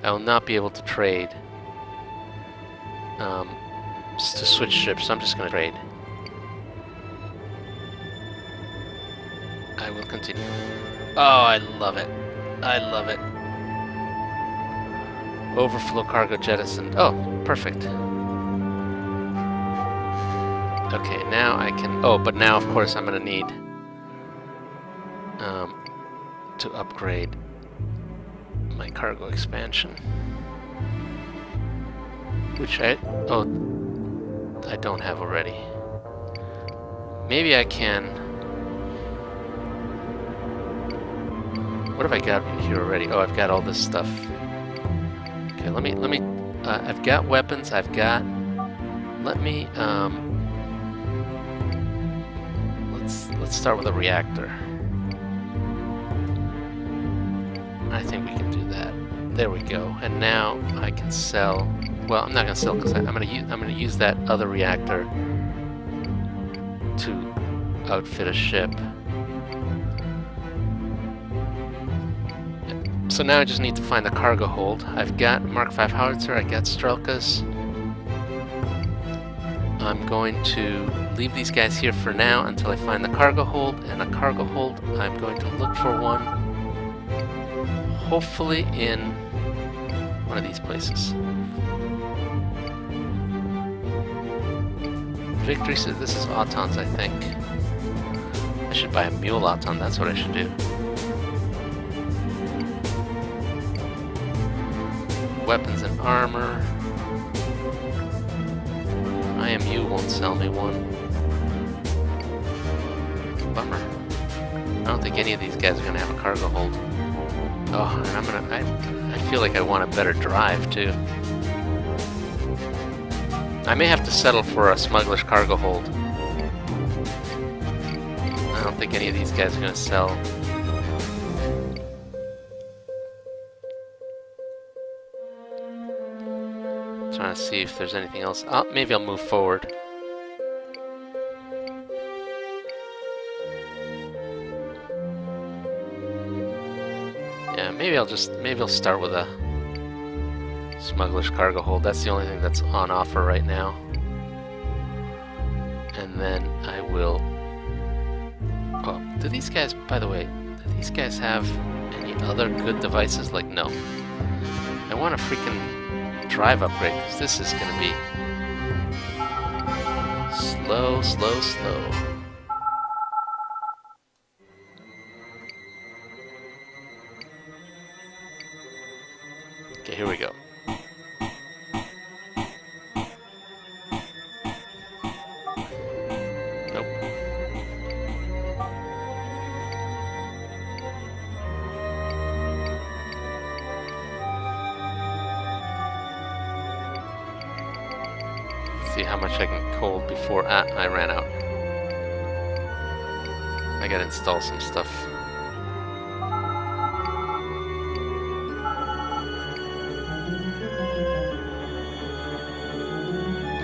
I will not be able to trade. Just to switch ships, so I'm just going to trade. I will continue. Oh, I love it. I love it. Overflow cargo jettisoned. Oh, perfect. Okay, now I can... Oh, but now, of course, I'm going to need to upgrade my cargo expansion. Which I... Oh, I don't have already. Maybe I can... What have I got in here already? Oh, I've got all this stuff. Okay, let me, I've got weapons, I've got... Let me, let's start with a reactor. I think we can do that. There we go. And now I can sell... Well, I'm not gonna sell because I'm gonna use that other reactor to outfit a ship. So now I just need to find the cargo hold. I've got Mark V howitzer, I got Strelkas. I'm going to leave these guys here for now until I find the cargo hold, and a cargo hold, I'm going to look for one, hopefully in one of these places. Victory says this is Autons, I think. I should buy a mule Auton, that's what I should do. Weapons and armor. IMU won't sell me one. Bummer. I don't think any of these guys are gonna have a cargo hold. Oh, and I feel like I want a better drive too. I may have to settle for a smuggler's cargo hold. I don't think any of these guys are gonna sell. Trying to see if there's anything else. Oh, maybe I'll move forward. Yeah, maybe I'll start with a smuggler's cargo hold. That's the only thing that's on offer right now. And then I will... Oh, do these guys, by the way, do these guys have any other good devices? Like, no. I want a freaking drive upgrade, because this is going to be slow, slow, slow. Okay, here we go. Nope. See how much I can cold before I ran out. I gotta install some stuff.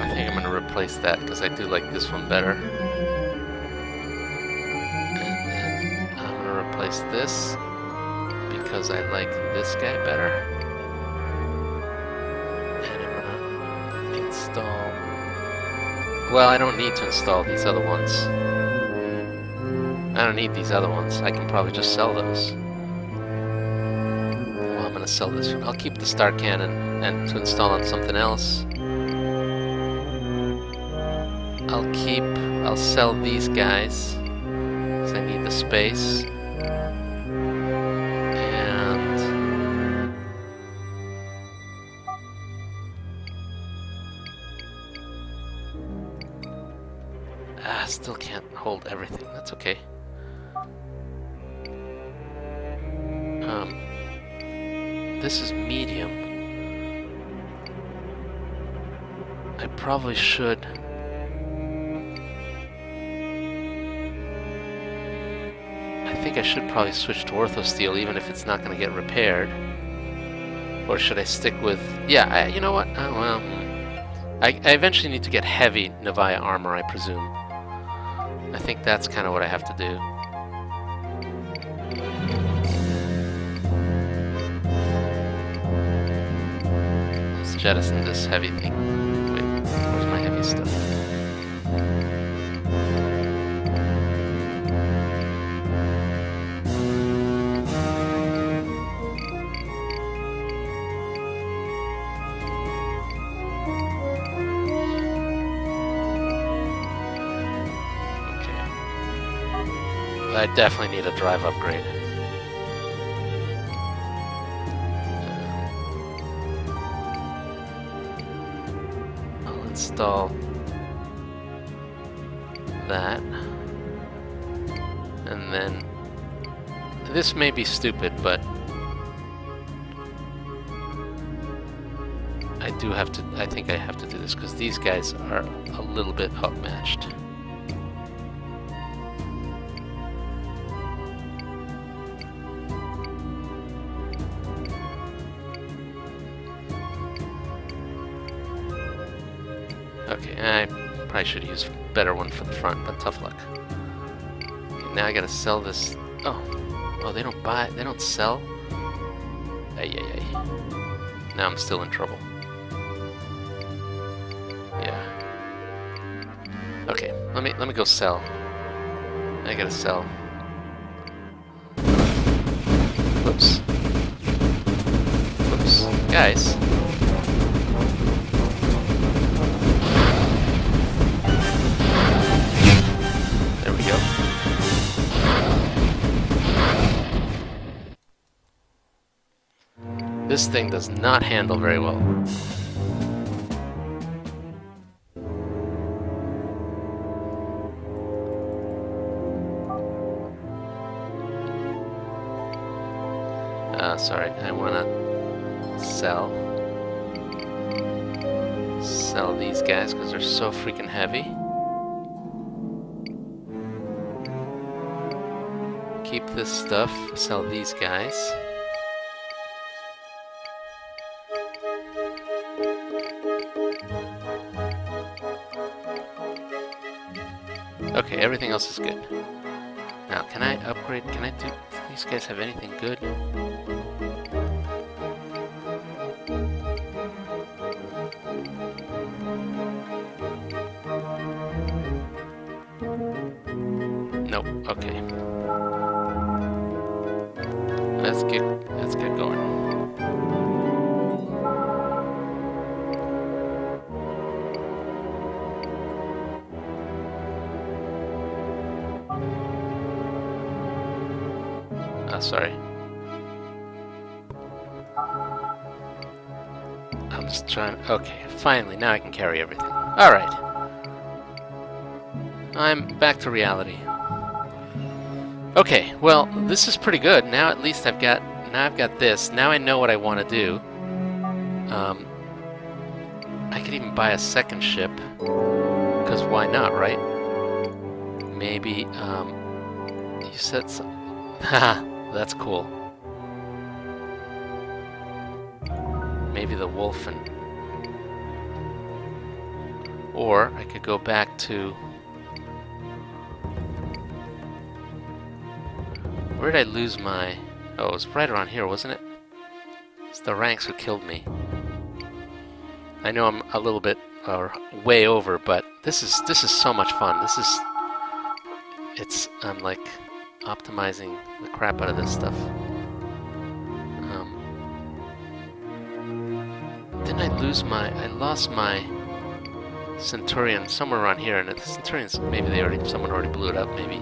I think I'm gonna replace that because I do like this one better. And then I'm gonna replace this because I like this guy better. And I'm gonna install... Well, I don't need to install these other ones. I don't need these other ones. I can probably just sell those. Well, I'm gonna sell this one. I'll keep the star cannon and to install on something else. I'll sell these guys. because I need the space. And still can't hold everything. That's okay. This is medium. I probably should. I think I should probably switch to ortho steel, even if it's not going to get repaired. Or should I stick with? Yeah, you know what? Well, I eventually need to get heavy Navia armor, I presume. I think that's kind of what I have to do. Let's jettison this heavy thing. Wait, where's my heavy stuff? I definitely need a drive upgrade. I'll install that. And then this may be stupid, but I think I have to do this because these guys are a little bit outmatched. Okay, I probably should use a better one for the front, but tough luck. Okay, now I gotta sell this. Oh, they don't buy, they don't sell? Ay. Now I'm still in trouble. Yeah. Okay, let me go sell. I gotta sell. Whoops. Whoops. Guys. This thing does not handle very well. Sorry, I wanna sell these guys because they're so freaking heavy. Keep this stuff, sell these guys. Okay, everything else is good. Now, can I upgrade? Can I do these guys have anything good? Nope. Okay. Let's get going. Sorry. I'm just trying. Okay, finally, now I can carry everything. Alright. I'm back to reality. Okay, well, this is pretty good. Now at least I've got this. Now I know what I want to do. I could even buy a second ship. Because why not, right? Maybe, you said some... Haha. That's cool. Maybe the Wolfen. Or I could go back to... Where did I lose my... Oh, it was right around here, wasn't it? It's the ranks who killed me. I know I'm a little bit way over, but this is so much fun. I'm like optimizing the crap out of this stuff. Didn't I lose I lost my Centurion somewhere around here, and the Centurions, maybe someone already blew it up, maybe.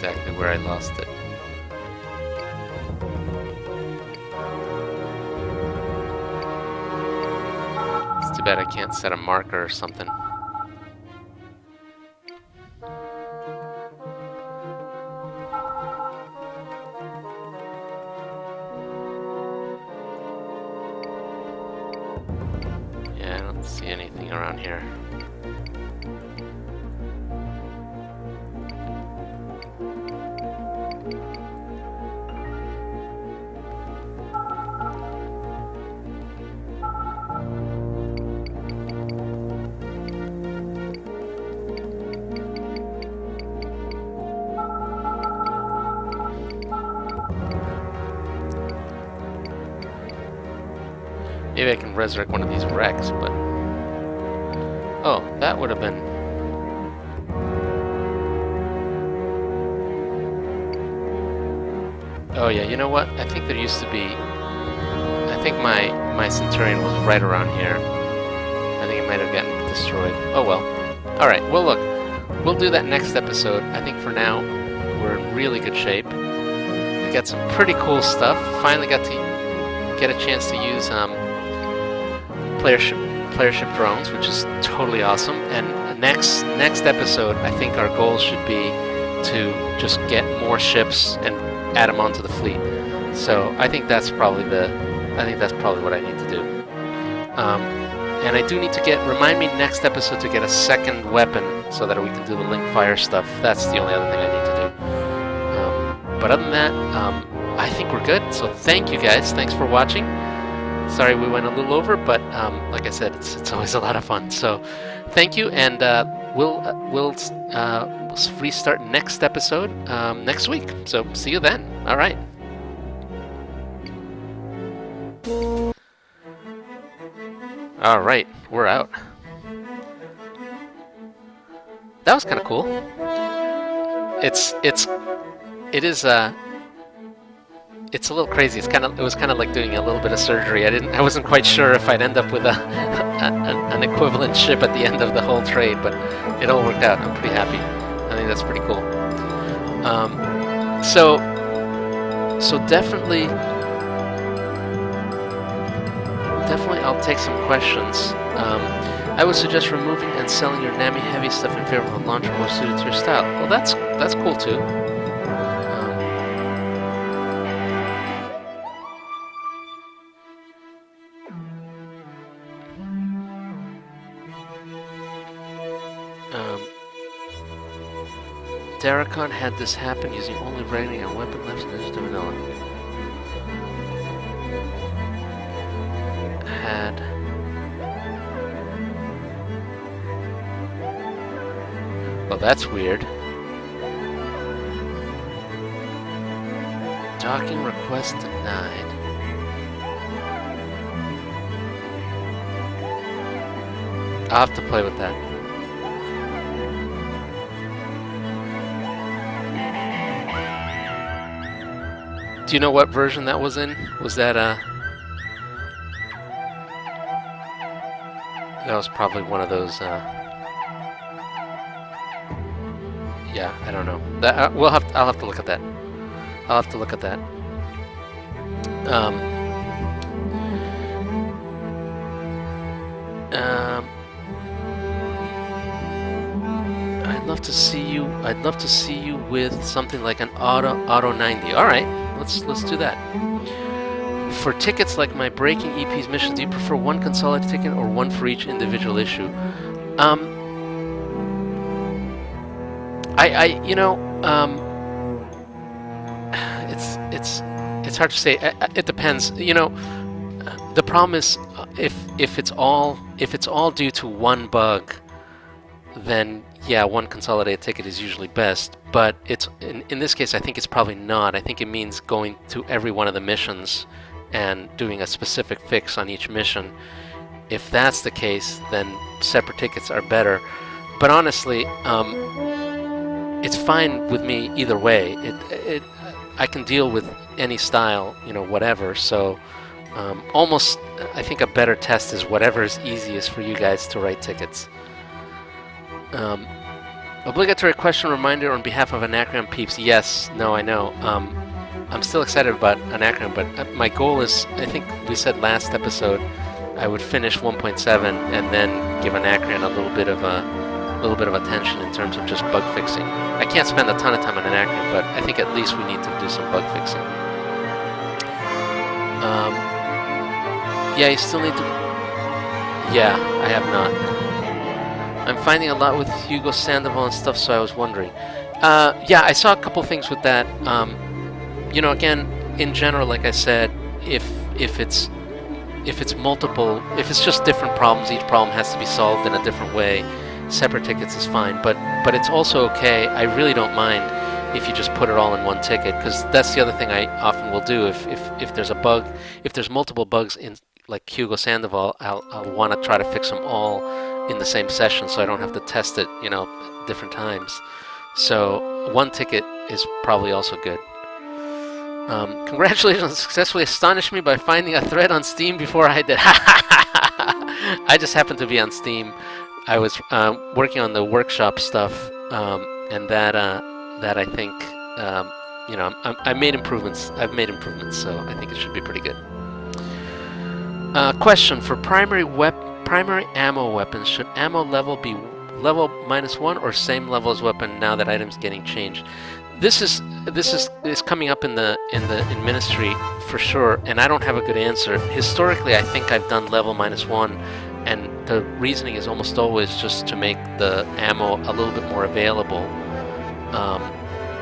exactly where I lost it. It's too bad I can't set a marker or something. Yeah, I don't see anything around here. Maybe I can resurrect one of these wrecks, but... Oh, that would have been... Oh yeah, you know what? I think there used to be... I think my Centurion was right around here. I think it might have gotten destroyed. Oh well. Alright, well look. We'll do that next episode. I think for now, we're in really good shape. We got some pretty cool stuff. Finally got to get a chance to use playership drones, which is totally awesome. And next episode, I think our goal should be to just get more ships and add them onto the fleet. So I think that's probably what I need to do. And I do need to remind me next episode to get a second weapon so that we can do the link fire stuff. That's the only other thing I need to do. But other than that, I think we're good. So thank you guys. Thanks for watching. Sorry we went a little over, but like I said, it's always a lot of fun. So thank you, and we'll restart next episode next week. So see you then. All right. All right, we're out. That was kind of cool. It is it's a little crazy. It was kind of like doing a little bit of surgery. I wasn't quite sure if I'd end up with an equivalent ship at the end of the whole trade, but it all worked out. I'm pretty happy. I think that's pretty cool. So definitely I'll take some questions. I would suggest removing and selling your NAMI heavy stuff in favor of a launcher more suited to your style. Well, that's cool too. Daracon had this happen using only rating and weapon left in his vanilla. Well, that's weird. Docking request denied. I'll have to play with that. Do you know what version that was in? Was that that was probably one of those, yeah, I don't know. That I'll have to look at that. I'll have to look at that. I'd love to see you with something like an auto 90. All right, let's do that. For tickets like my Breaking EP's mission, do you prefer one consolidated ticket or one for each individual issue? It's hard to say. It depends. You know, the problem is if it's all due to one bug, then yeah, one consolidated ticket is usually best. But it's in this case, I think it's probably not. I think it means going to every one of the missions and doing a specific fix on each mission. If that's the case, then separate tickets are better. But honestly, it's fine with me either way. I can deal with any style, you know, whatever. So almost, I think a better test is whatever is easiest for you guys to write tickets. Obligatory question reminder on behalf of Anacreon peeps. Yes, no, I know. I'm still excited about Anacreon, but my goal is, I think we said last episode, I would finish 1.7 and then give Anacreon a little bit of attention in terms of just bug fixing. I can't spend a ton of time on Anacreon, but I think at least we need to do some bug fixing. Yeah, you still need to... Yeah, I have not. I'm finding a lot with Hugo Sandoval and stuff, so I was wondering. Yeah, I saw a couple things with that. You know, again, in general, like I said, if it's multiple, if it's just different problems, each problem has to be solved in a different way. Separate tickets is fine, but it's also okay. I really don't mind if you just put it all in one ticket, because that's the other thing I often will do. If there's a bug, if there's multiple bugs in like Hugo Sandoval, I'll want to try to fix them all in the same session, so I don't have to test it, you know, different times. So one ticket is probably also good. Congratulations on successfully astonished me by finding a thread on Steam before I did. I just happened to be on Steam. I was working on the workshop stuff, and that I think, you know, I made improvements. I've made improvements, so I think it should be pretty good. Question: for primary ammo weapons, should ammo level be level -1 or same level as weapon now that items getting changed? This is coming up in Ministry for sure, and I don't have a good answer. Historically, I think I've done level -1, and the reasoning is almost always just to make the ammo a little bit more available.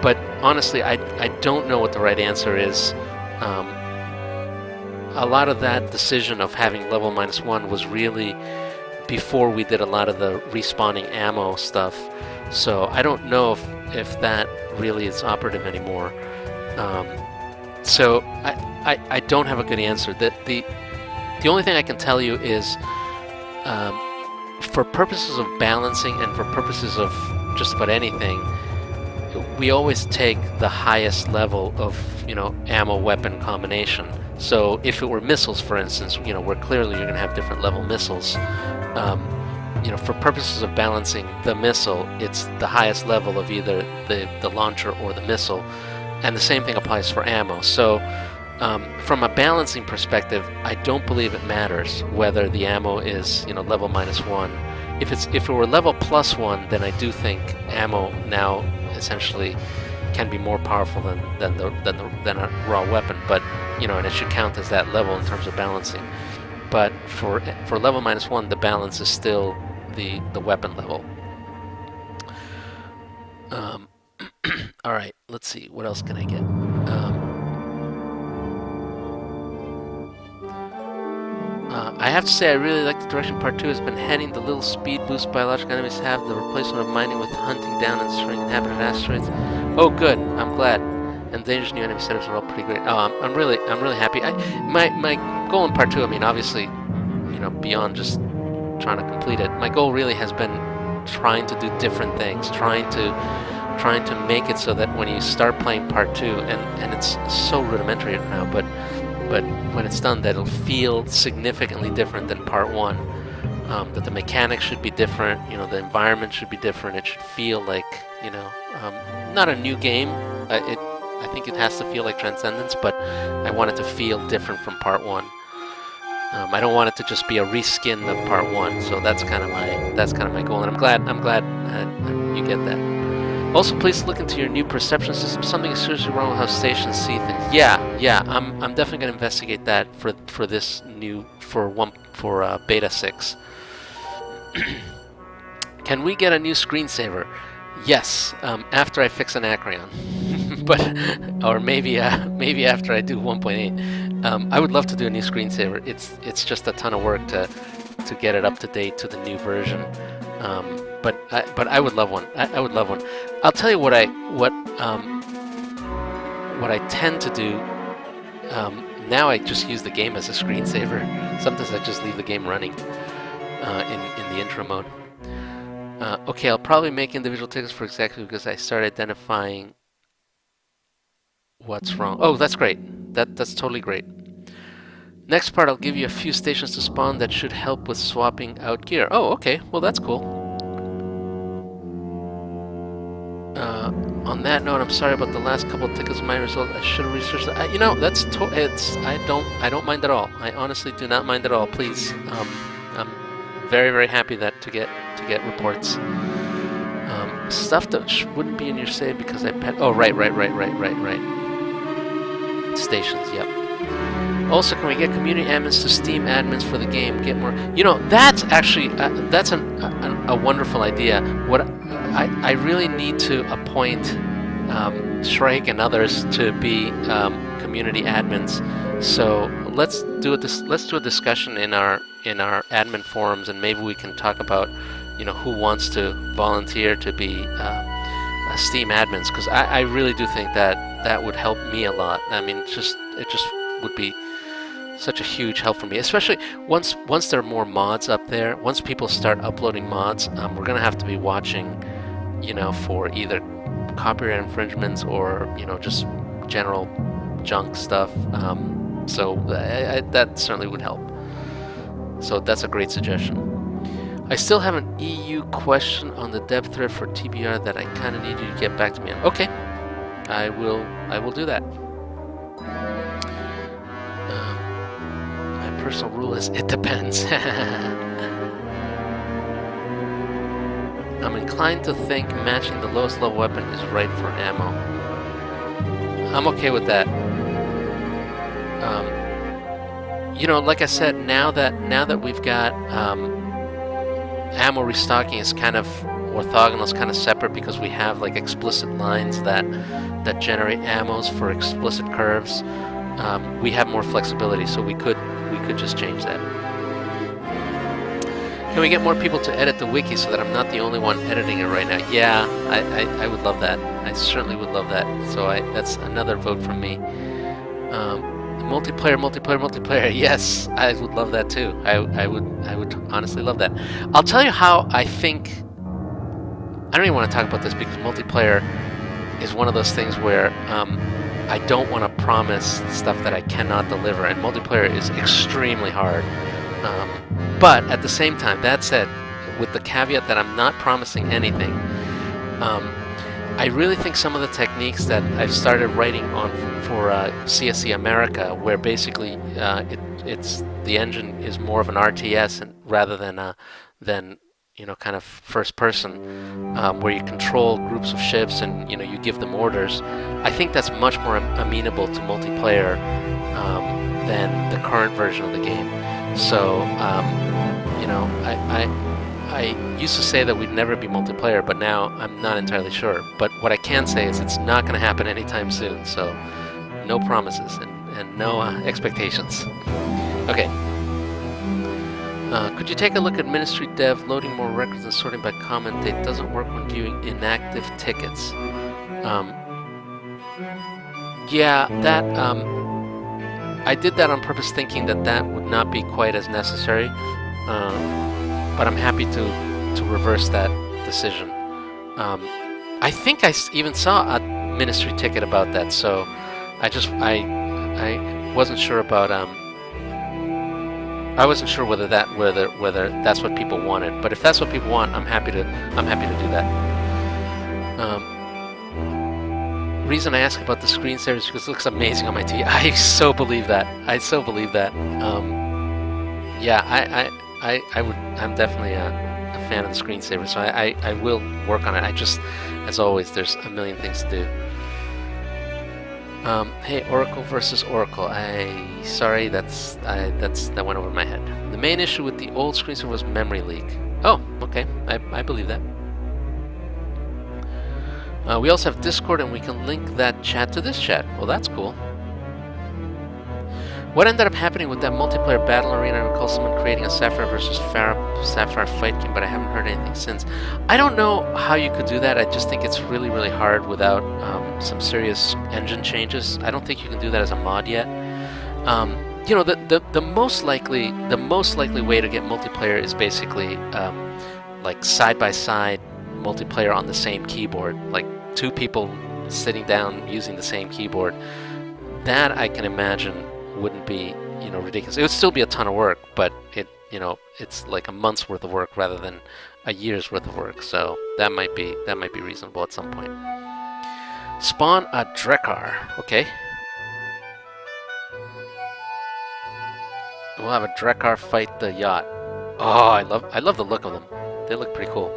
But honestly, I don't know what the right answer is. A lot of that decision of having level -1 was really before we did a lot of the respawning ammo stuff. So I don't know if that really is operative anymore. So I don't have a good answer. The only thing I can tell you is, for purposes of balancing and for purposes of just about anything, we always take the highest level of, you know, ammo weapon combination. So if it were missiles, for instance, you know, where clearly you're going to have different level missiles, you know, for purposes of balancing the missile, it's the highest level of either the launcher or the missile, and the same thing applies for ammo. So from a balancing perspective, I don't believe it matters whether the ammo is, you know, level -1. If it were level +1, then I do think ammo now essentially can be more powerful than a raw weapon, but you know, and it should count as that level in terms of balancing. But for level -1, the balance is still the weapon level. All right, let's see. What else can I get? I have to say, I really like the direction Part 2 has been heading. The little speed boost biological enemies have, the replacement of mining with hunting down and destroying inhabited asteroids. Oh, good. I'm glad. And dangerous new enemy setups are all pretty great. Oh, I'm really happy. My goal in Part 2, I mean, obviously, you know, beyond just trying to complete it, my goal really has been trying to do different things, trying to make it so that when you start playing Part 2, and it's so rudimentary now, but when it's done, that it'll feel significantly different than Part 1. That the mechanics should be different, you know, the environment should be different. It should feel like, you know, not a new game. I think it has to feel like Transcendence, but I want it to feel different from Part 1. I don't want it to just be a reskin of Part 1. So that's kind of my goal, and I'm glad you get that. Also, please look into your new perception system. Something is seriously wrong with how stations see things. Yeah, I'm definitely going to investigate that for this new for beta 6. Can we get a new screensaver? Yes, after I fix Anacreon, but or maybe after I do 1.8. I would love to do a new screensaver. It's just a ton of work to get it up to date to the new version. But I would love one. I would love one. I'll tell you what I tend to do. Now I just use the game as a screensaver. Sometimes I just leave the game running in the intro mode. Okay, I'll probably make individual tickets for exactly because I started identifying what's wrong. Oh, that's great. That's totally great. Next part, I'll give you a few stations to spawn that should help with swapping out gear. Oh, okay. Well, that's cool. On that note, I'm sorry about the last couple of tickets. My result, I should have researched that. You know, I don't mind at all. I honestly do not mind at all. Please, I'm very, very happy that to get reports. Stuff that wouldn't be in your save because I pet. Oh, right. Stations, yep. Also, can we get community admins to Steam admins for the game? Get more. You know, that's actually that's a wonderful idea. What I really need to appoint Shrike and others to be community admins. So let's do a discussion in our admin forums, and maybe we can talk about, you know, who wants to volunteer to be Steam admins, because I really do think that would help me a lot. I mean, it just would be such a huge help for me, especially once there are more mods up there. Once people start uploading mods, we're gonna have to be watching, you know, for either copyright infringements or, you know, just general junk stuff. So that certainly would help. So that's a great suggestion. I still have an EU question on the dev thread for TBR that I kind of need you to get back to me on. Okay, I will do that. My personal rule is it depends. I'm inclined to think matching the lowest level weapon is right for ammo. I'm okay with that. You know, like I said, now that we've got ammo restocking is kind of orthogonal, is kind of separate, because we have like explicit lines that generate ammos for explicit curves. We have more flexibility, so we could just change that. Can we get more people to edit the wiki so that I'm not the only one editing it right now? Yeah, I would love that. I certainly would love that. So that's another vote from me. Multiplayer. Yes, I would love that too. I would honestly love that. I'll tell you how I think. I don't even want to talk about this because multiplayer is one of those things where I don't want to promise stuff that I cannot deliver, and multiplayer is extremely hard. But at the same time, that said, with the caveat that I'm not promising anything, I really think some of the techniques that I've started writing on for CSC America, where basically it's the engine is more of an RTS rather than you know, kind of first person, where you control groups of ships and, you know, you give them orders. I think that's much more amenable to multiplayer than the current version of the game. So you know, I used to say that we'd never be multiplayer, but now I'm not entirely sure. But what I can say is it's not going to happen anytime soon, so no promises and no expectations. Okay. Could you take a look at Ministry Dev? Loading more records and sorting by comment date doesn't work when viewing inactive tickets. Yeah, that I did that on purpose, thinking that would not be quite as necessary. But I'm happy to reverse that decision. I think I even saw a Ministry ticket about that, so I wasn't sure about I wasn't sure whether that's what people wanted. But if that's what people want, I'm happy to do that. Reason I ask about the screensaver is because it looks amazing on my TV. I so believe that. Yeah, I'm definitely a fan of the screensaver, so I will work on it. I just, as always, there's a million things to do. Hey, Oracle versus Oracle. Sorry, that went over my head. The main issue with the old screensaver was memory leak. Oh, okay, I believe that. We also have Discord, and we can link that chat to this chat. Well, that's cool. What ended up happening with that multiplayer battle arena? I recall someone creating a Sapphire versus Sapphire fight game, but I haven't heard anything since. I don't know how you could do that. I just think it's really, really hard without some serious engine changes. I don't think you can do that as a mod yet. You know, the most likely way to get multiplayer is basically like side-by-side multiplayer on the same keyboard, like two people sitting down using the same keyboard. That I can imagine wouldn't be, you know, ridiculous. It would still be a ton of work, but it's like a month's worth of work rather than a year's worth of work. So that might be reasonable at some point. Spawn a Drekar. Okay. We'll have a Drekar fight the yacht. Oh, I love the look of them. They look pretty cool.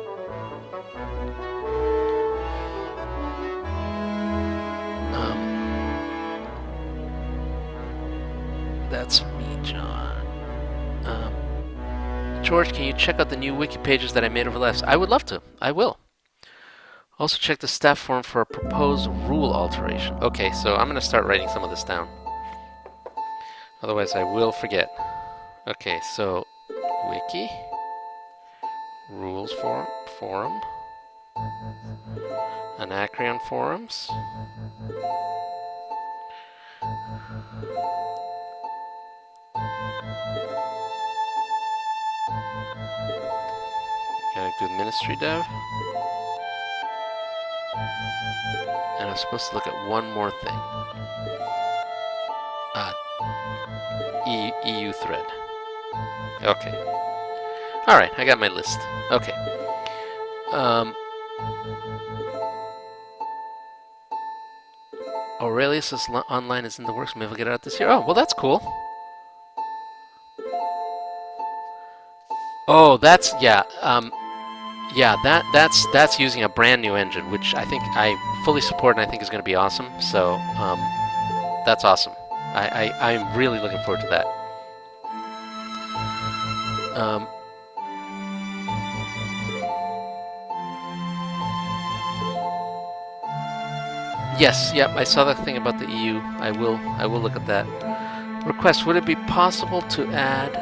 That's me, John. George, can you check out the new wiki pages that I made over the last? I would love to. I will. Also check the staff forum for a proposed rule alteration. Okay, so I'm going to start writing some of this down. Otherwise I will forget. Okay, so wiki, rules forum, Anacreon forums, gotta do ministry dev. And I'm supposed to look at one more thing. EU thread. Okay. Alright, I got my list. Okay. Aurelius' online is in the works. Maybe we'll get it out this year. Oh, well, that's cool. Oh, that's, yeah. Yeah, that's using a brand new engine, which I think I fully support and I think is going to be awesome. So, that's awesome. I'm really looking forward to that. Yes, yep, I saw that thing about the EU. I will look at that. Request, would it be possible to add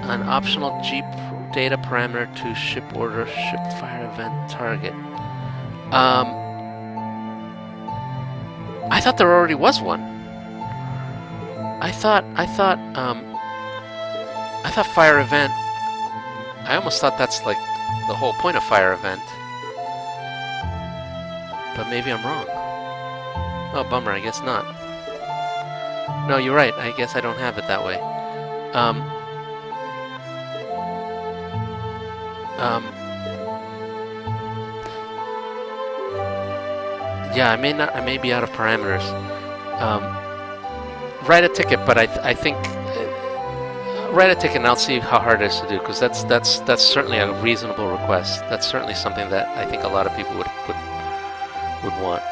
an optional Jeep data parameter to ship order, ship fire event target? I thought there already was one. I thought fire event. I almost thought that's like the whole point of fire event. But maybe I'm wrong. Oh, bummer. I guess not. No, you're right. I guess I don't have it that way. Yeah, I may be out of parameters. Write a ticket, but I think write a ticket and I'll see how hard it is to do, because that's certainly a reasonable request. That's certainly something that I think a lot of people would want.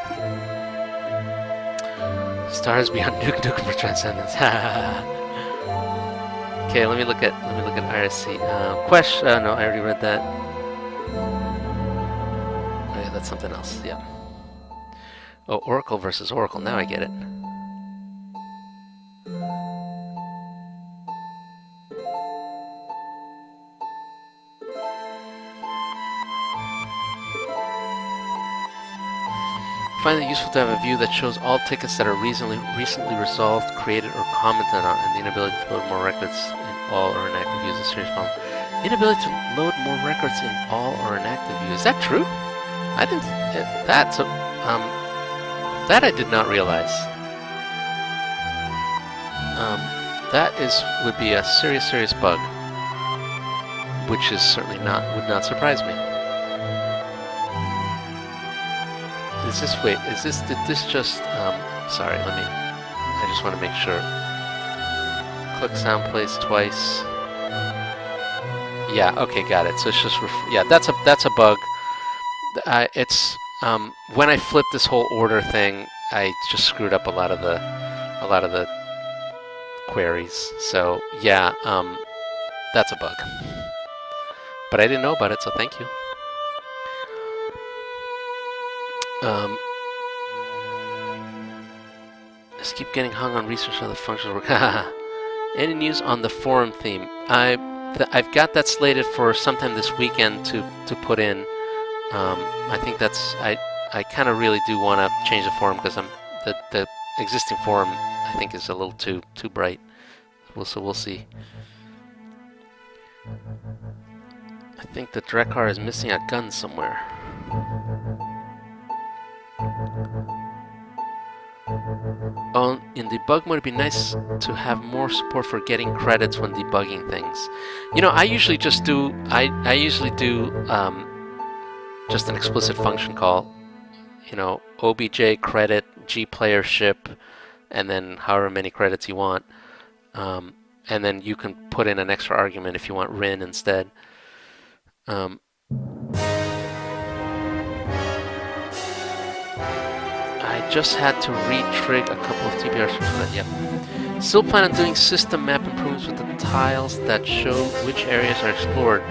Stars beyond Nuke Nukem for Transcendence. Okay, let me look at IRC. Question. No, I already read that. Oh yeah, that's something else. Yeah. Oh, Oracle versus Oracle. Now I get it. I find it useful to have a view that shows all tickets that are recently resolved, created, or commented on, and the inability to load more records in all or inactive views is a serious problem. Inability to load more records in all or inactive views. Is that true? I didn't. That I did not realize. That would be a serious bug, which is certainly would not surprise me. Did this just, sorry, I just want to make sure. Click sound plays twice. Yeah, okay, got it. So it's just, yeah, that's a bug. It's, when I flipped this whole order thing, I just screwed up a lot of the queries. So, yeah, that's a bug. But I didn't know about it, so thank you. Just keep getting hung on research of the functional work. Any news on the forum theme? I've got that slated for sometime this weekend to put in. I think that's I kind of really do want to change the forum because the existing forum I think is a little too bright. So we'll see. I think the Drekar is missing a gun somewhere. Oh, in debug mode, it'd be nice to have more support for getting credits when debugging things. You know, I usually just do, I usually do just an explicit function call OBJ credit G player ship, and then however many credits you want. And then you can put in an extra argument if you want Rin instead. I just had to re-trig a couple of TBRs for that. Yep. Still plan on doing system map improvements with the tiles that show which areas are explored.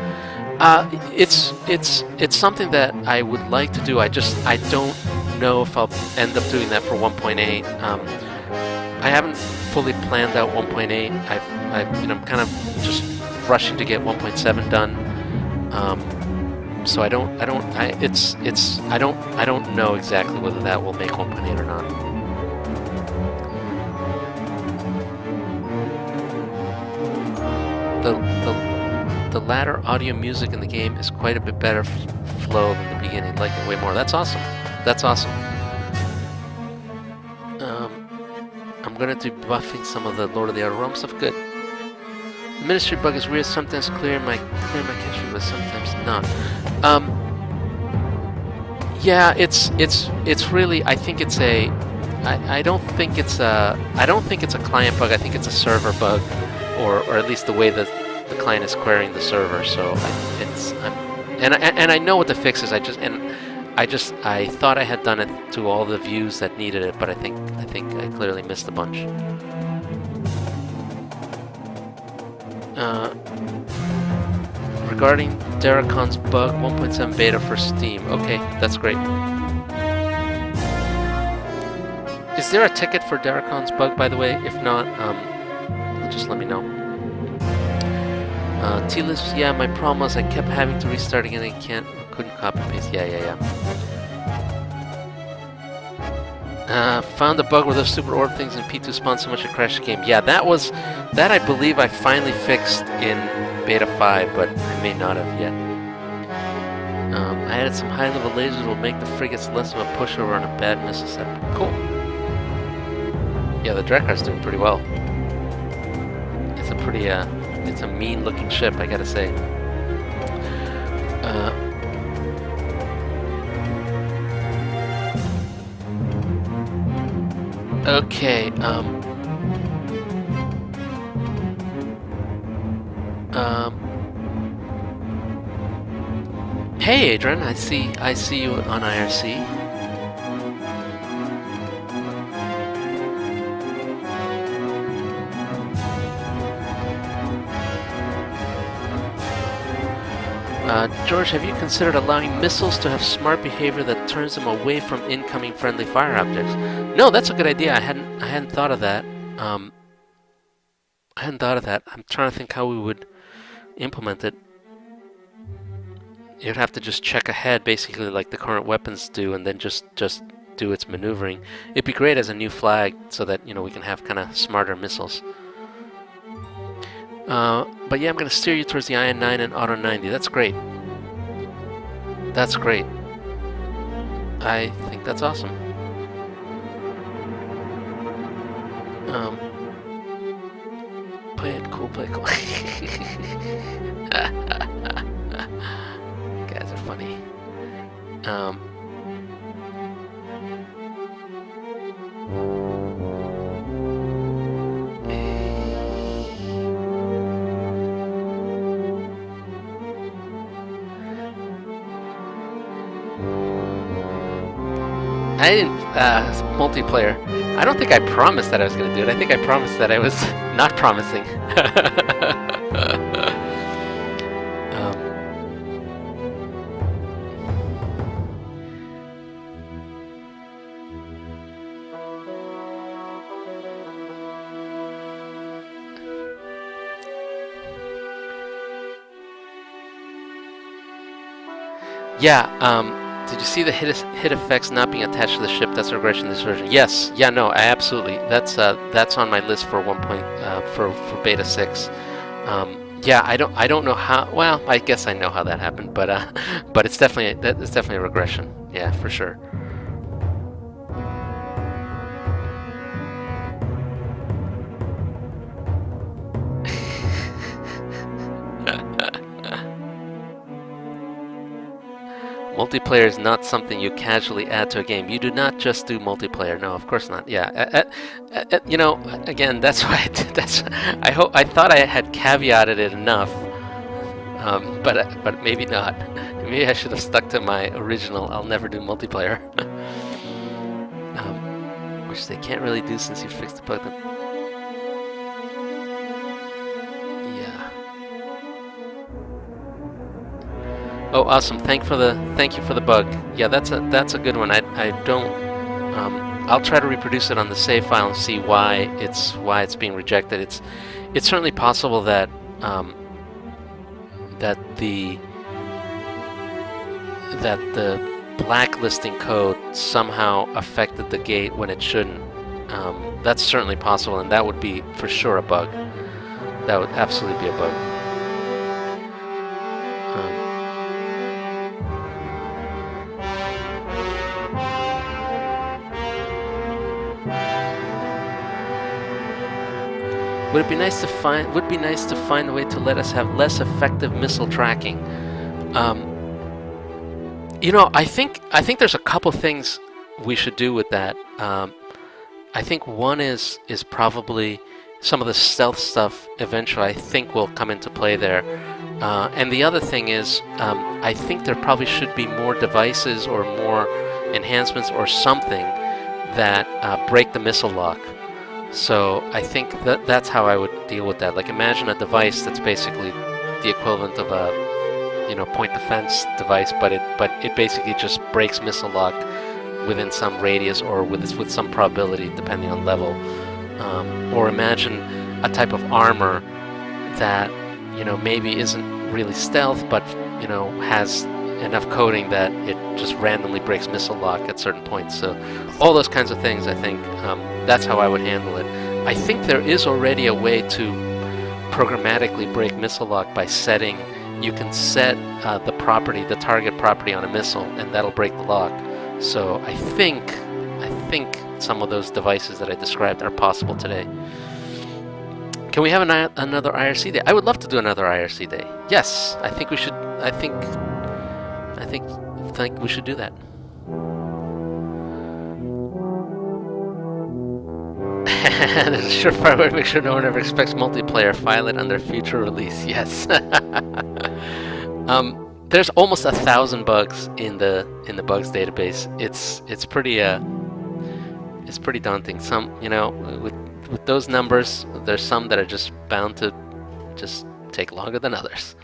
It's something that I would like to do. I don't know if I'll end up doing that for 1.8. I haven't fully planned out 1.8. I'm kind of just rushing to get 1.7 done. So I don't know exactly whether that will make 1.8 or not. The latter audio music in the game is quite a bit better flow than the beginning. Like it way more. That's awesome. That's awesome. I'm gonna do buffing some of the Lord of the Outer Realm stuff. Good. The ministry bug is weird. Sometimes clear my cache, but sometimes not. Yeah, it's really. I think it's a. I don't think it's a client bug. I think it's a server bug, or at least the way that the client is querying the server. So I know what the fix is. I thought I had done it to all the views that needed it, but I think I clearly missed a bunch. Regarding Darakon's bug, 1.7 beta for Steam. Okay, that's great. Is there a ticket for Darakon's bug, by the way? If not, just let me know. T-List, yeah, my problem was I kept having to restart again and couldn't copy paste. Yeah. Found a bug where those stupid orb things in P2 spawned so much it crashed the game. Yeah, that I believe I finally fixed in beta 5, but I may not have yet. I added some high-level lasers that will make the frigates less of a pushover on a bad missile setup. Cool. Yeah, the Drekkar's doing pretty well. It's a pretty, it's a mean-looking ship, I gotta say. Okay, hey Adrian, I see you on IRC. George, have you considered allowing missiles to have smart behavior that turns them away from incoming friendly fire objects? No, that's a good idea. I hadn't thought of that. I'm trying to think how we would implement it. You'd have to just check ahead, basically like the current weapons do, and then just do its maneuvering. It'd be great as a new flag, so that we can have kind of smarter missiles. But yeah, I'm going to steer you towards the Ion 9 and Auto 90. That's great. That's great. I think that's awesome. Play it cool, play it cool. Guys are funny. I didn't, multiplayer. I don't think I promised that I was going to do it. I think I promised that I was not promising. Yeah, did you see the hit effects not being attached to the ship? That's a regression in this version. Yes, yeah, no, absolutely. That's on my list for for beta 6. Yeah, I don't know how. Well, I guess I know how that happened, but it's definitely a regression. Yeah, for sure. Multiplayer is not something you casually add to a game. You do not just do multiplayer. No, of course not. Yeah, you know, again, that's why I thought I had caveated it enough, but maybe not. Maybe I should have stuck to my original. I'll never do multiplayer, which they can't really do since you fixed the bug. Oh, awesome! Thank you for the bug. Yeah, that's a good one. I don't. I'll try to reproduce it on the save file and see why it's being rejected. It's certainly possible that the blacklisting code somehow affected the gate when it shouldn't. That's certainly possible, and that would be for sure a bug. That would absolutely be a bug. Would be nice to find a way to let us have less effective missile tracking. You know, I think there's a couple things we should do with that. I think one is probably some of the stealth stuff eventually I think will come into play there. And the other thing is, I think there probably should be more devices or more enhancements or something that break the missile lock. So I think that's how I would deal with that. Like, imagine a device that's basically the equivalent of a, you know, point defense device, but it basically just breaks missile lock within some radius or with some probability depending on level. Or imagine a type of armor that, you know, maybe isn't really stealth, but, you know, has enough coding that it just randomly breaks missile lock at certain points. So all those kinds of things, I think, that's how I would handle it. I think there is already a way to programmatically break missile lock by setting. You can set the target property on a missile, and that'll break the lock. So I think some of those devices that I described are possible today. Can we have another IRC day? I would love to do another IRC day. Yes, I think we should. I think we should do that. There's a surefire way to make sure no one ever expects multiplayer. File it under future release. Yes. There's almost 1,000 bugs in the bugs database. It's pretty daunting. Some, you know, with those numbers, there's some that are just bound to just take longer than others.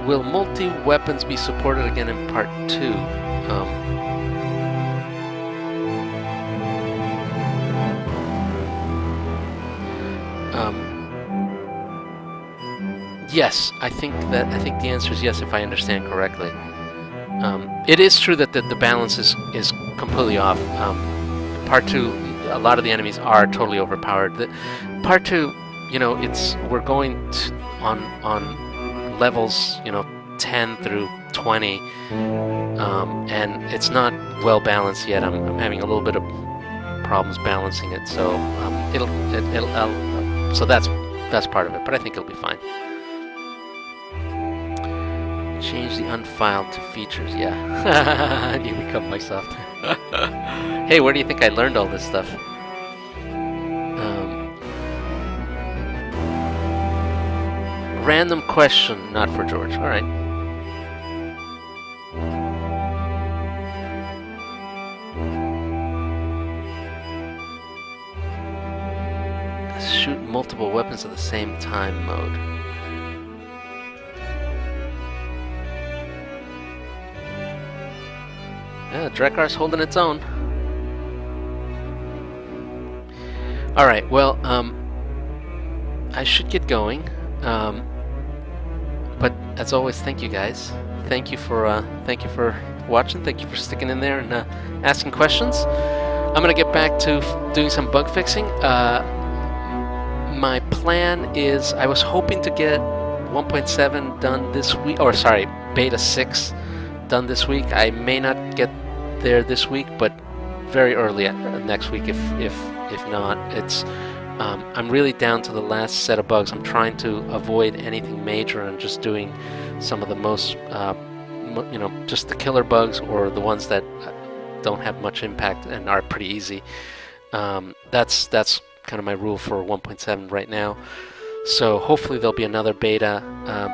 Will multi-weapons be supported again in Part 2? Yes, I think the answer is yes, if I understand correctly. It is true that the balance is completely off. Part 2, a lot of the enemies are totally overpowered. Part 2, you know, we're going on levels, you know, 10 through 20, and it's not well balanced yet. I'm having a little bit of problems balancing it, so so that's part of it. But I think it'll be fine. Change the unfiled to features. Yeah, I need to become Microsoft. Hey, where do you think I learned all this stuff? Random question, not for George. All right. Shoot multiple weapons at the same time mode. Yeah, Drekkar's holding its own. All right. Well, I should get going. But as always, thank you guys. Thank you for watching. Thank you for sticking in there and asking questions. I'm gonna get back to doing some bug fixing. My plan is I was hoping to get 1.7 done this week, or sorry, beta 6 done this week. I may not get there this week, but very early next week. If not, I'm really down to the last set of bugs. I'm trying to avoid anything major and just doing some of the most, just the killer bugs or the ones that don't have much impact and are pretty easy. That's kind of my rule for 1.7 right now. So hopefully there'll be another beta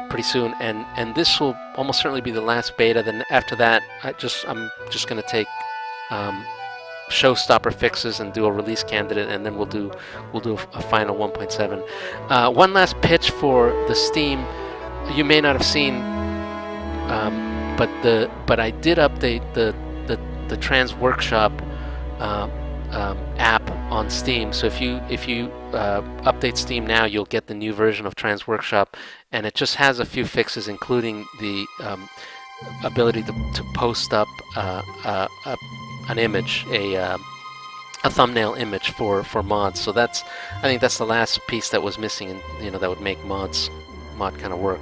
pretty soon, and this will almost certainly be the last beta. Then after that, I'm just going to take showstopper fixes and do a release candidate, and then we'll do a final 1.7. One last pitch for the Steam. You may not have seen, but I did update the Trans Workshop app on Steam. So if you update Steam now, you'll get the new version of Trans Workshop, and it just has a few fixes, including the ability to post up an image, a thumbnail image for mods. So I think that's the last piece that was missing, and that would make mod kind of work.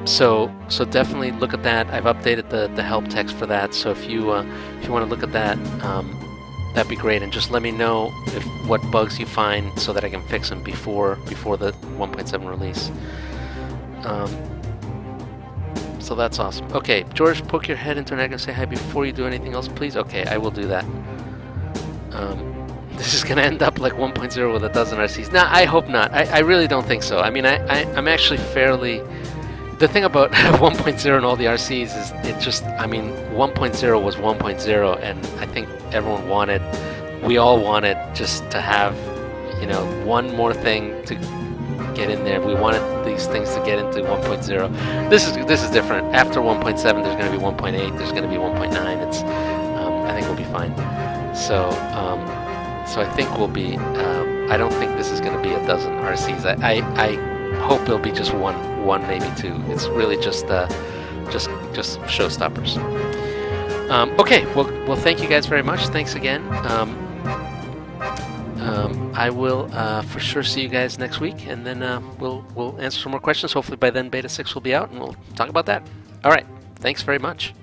So definitely look at that. I've updated the help text for that. So if you want to look at that, that'd be great. And just let me know what bugs you find so that I can fix them before the 1.7 release. So that's awesome. Okay, George, poke your head into an egg and say hi before you do anything else, please. Okay, I will do that. This is going to end up like 1.0 with a dozen RCs. Nah, I hope not. I really don't think so. I mean, I'm actually fairly... The thing about 1.0 and all the RCs is 1.0 was 1.0, and I think we all wanted just to have, one more thing to get in there. We wanted these things to get into 1.0. This is different. After 1.7, there's going to be 1.8. There's going to be 1.9. I think we'll be fine. So I think we'll be. I don't think this is going to be a dozen RCs. I hope it'll be just one, maybe two. It's really just showstoppers. Okay. Well, thank you guys very much. Thanks again. I will for sure see you guys next week, and then we'll answer some more questions. Hopefully by then Beta 6 will be out, and we'll talk about that. All right. Thanks very much.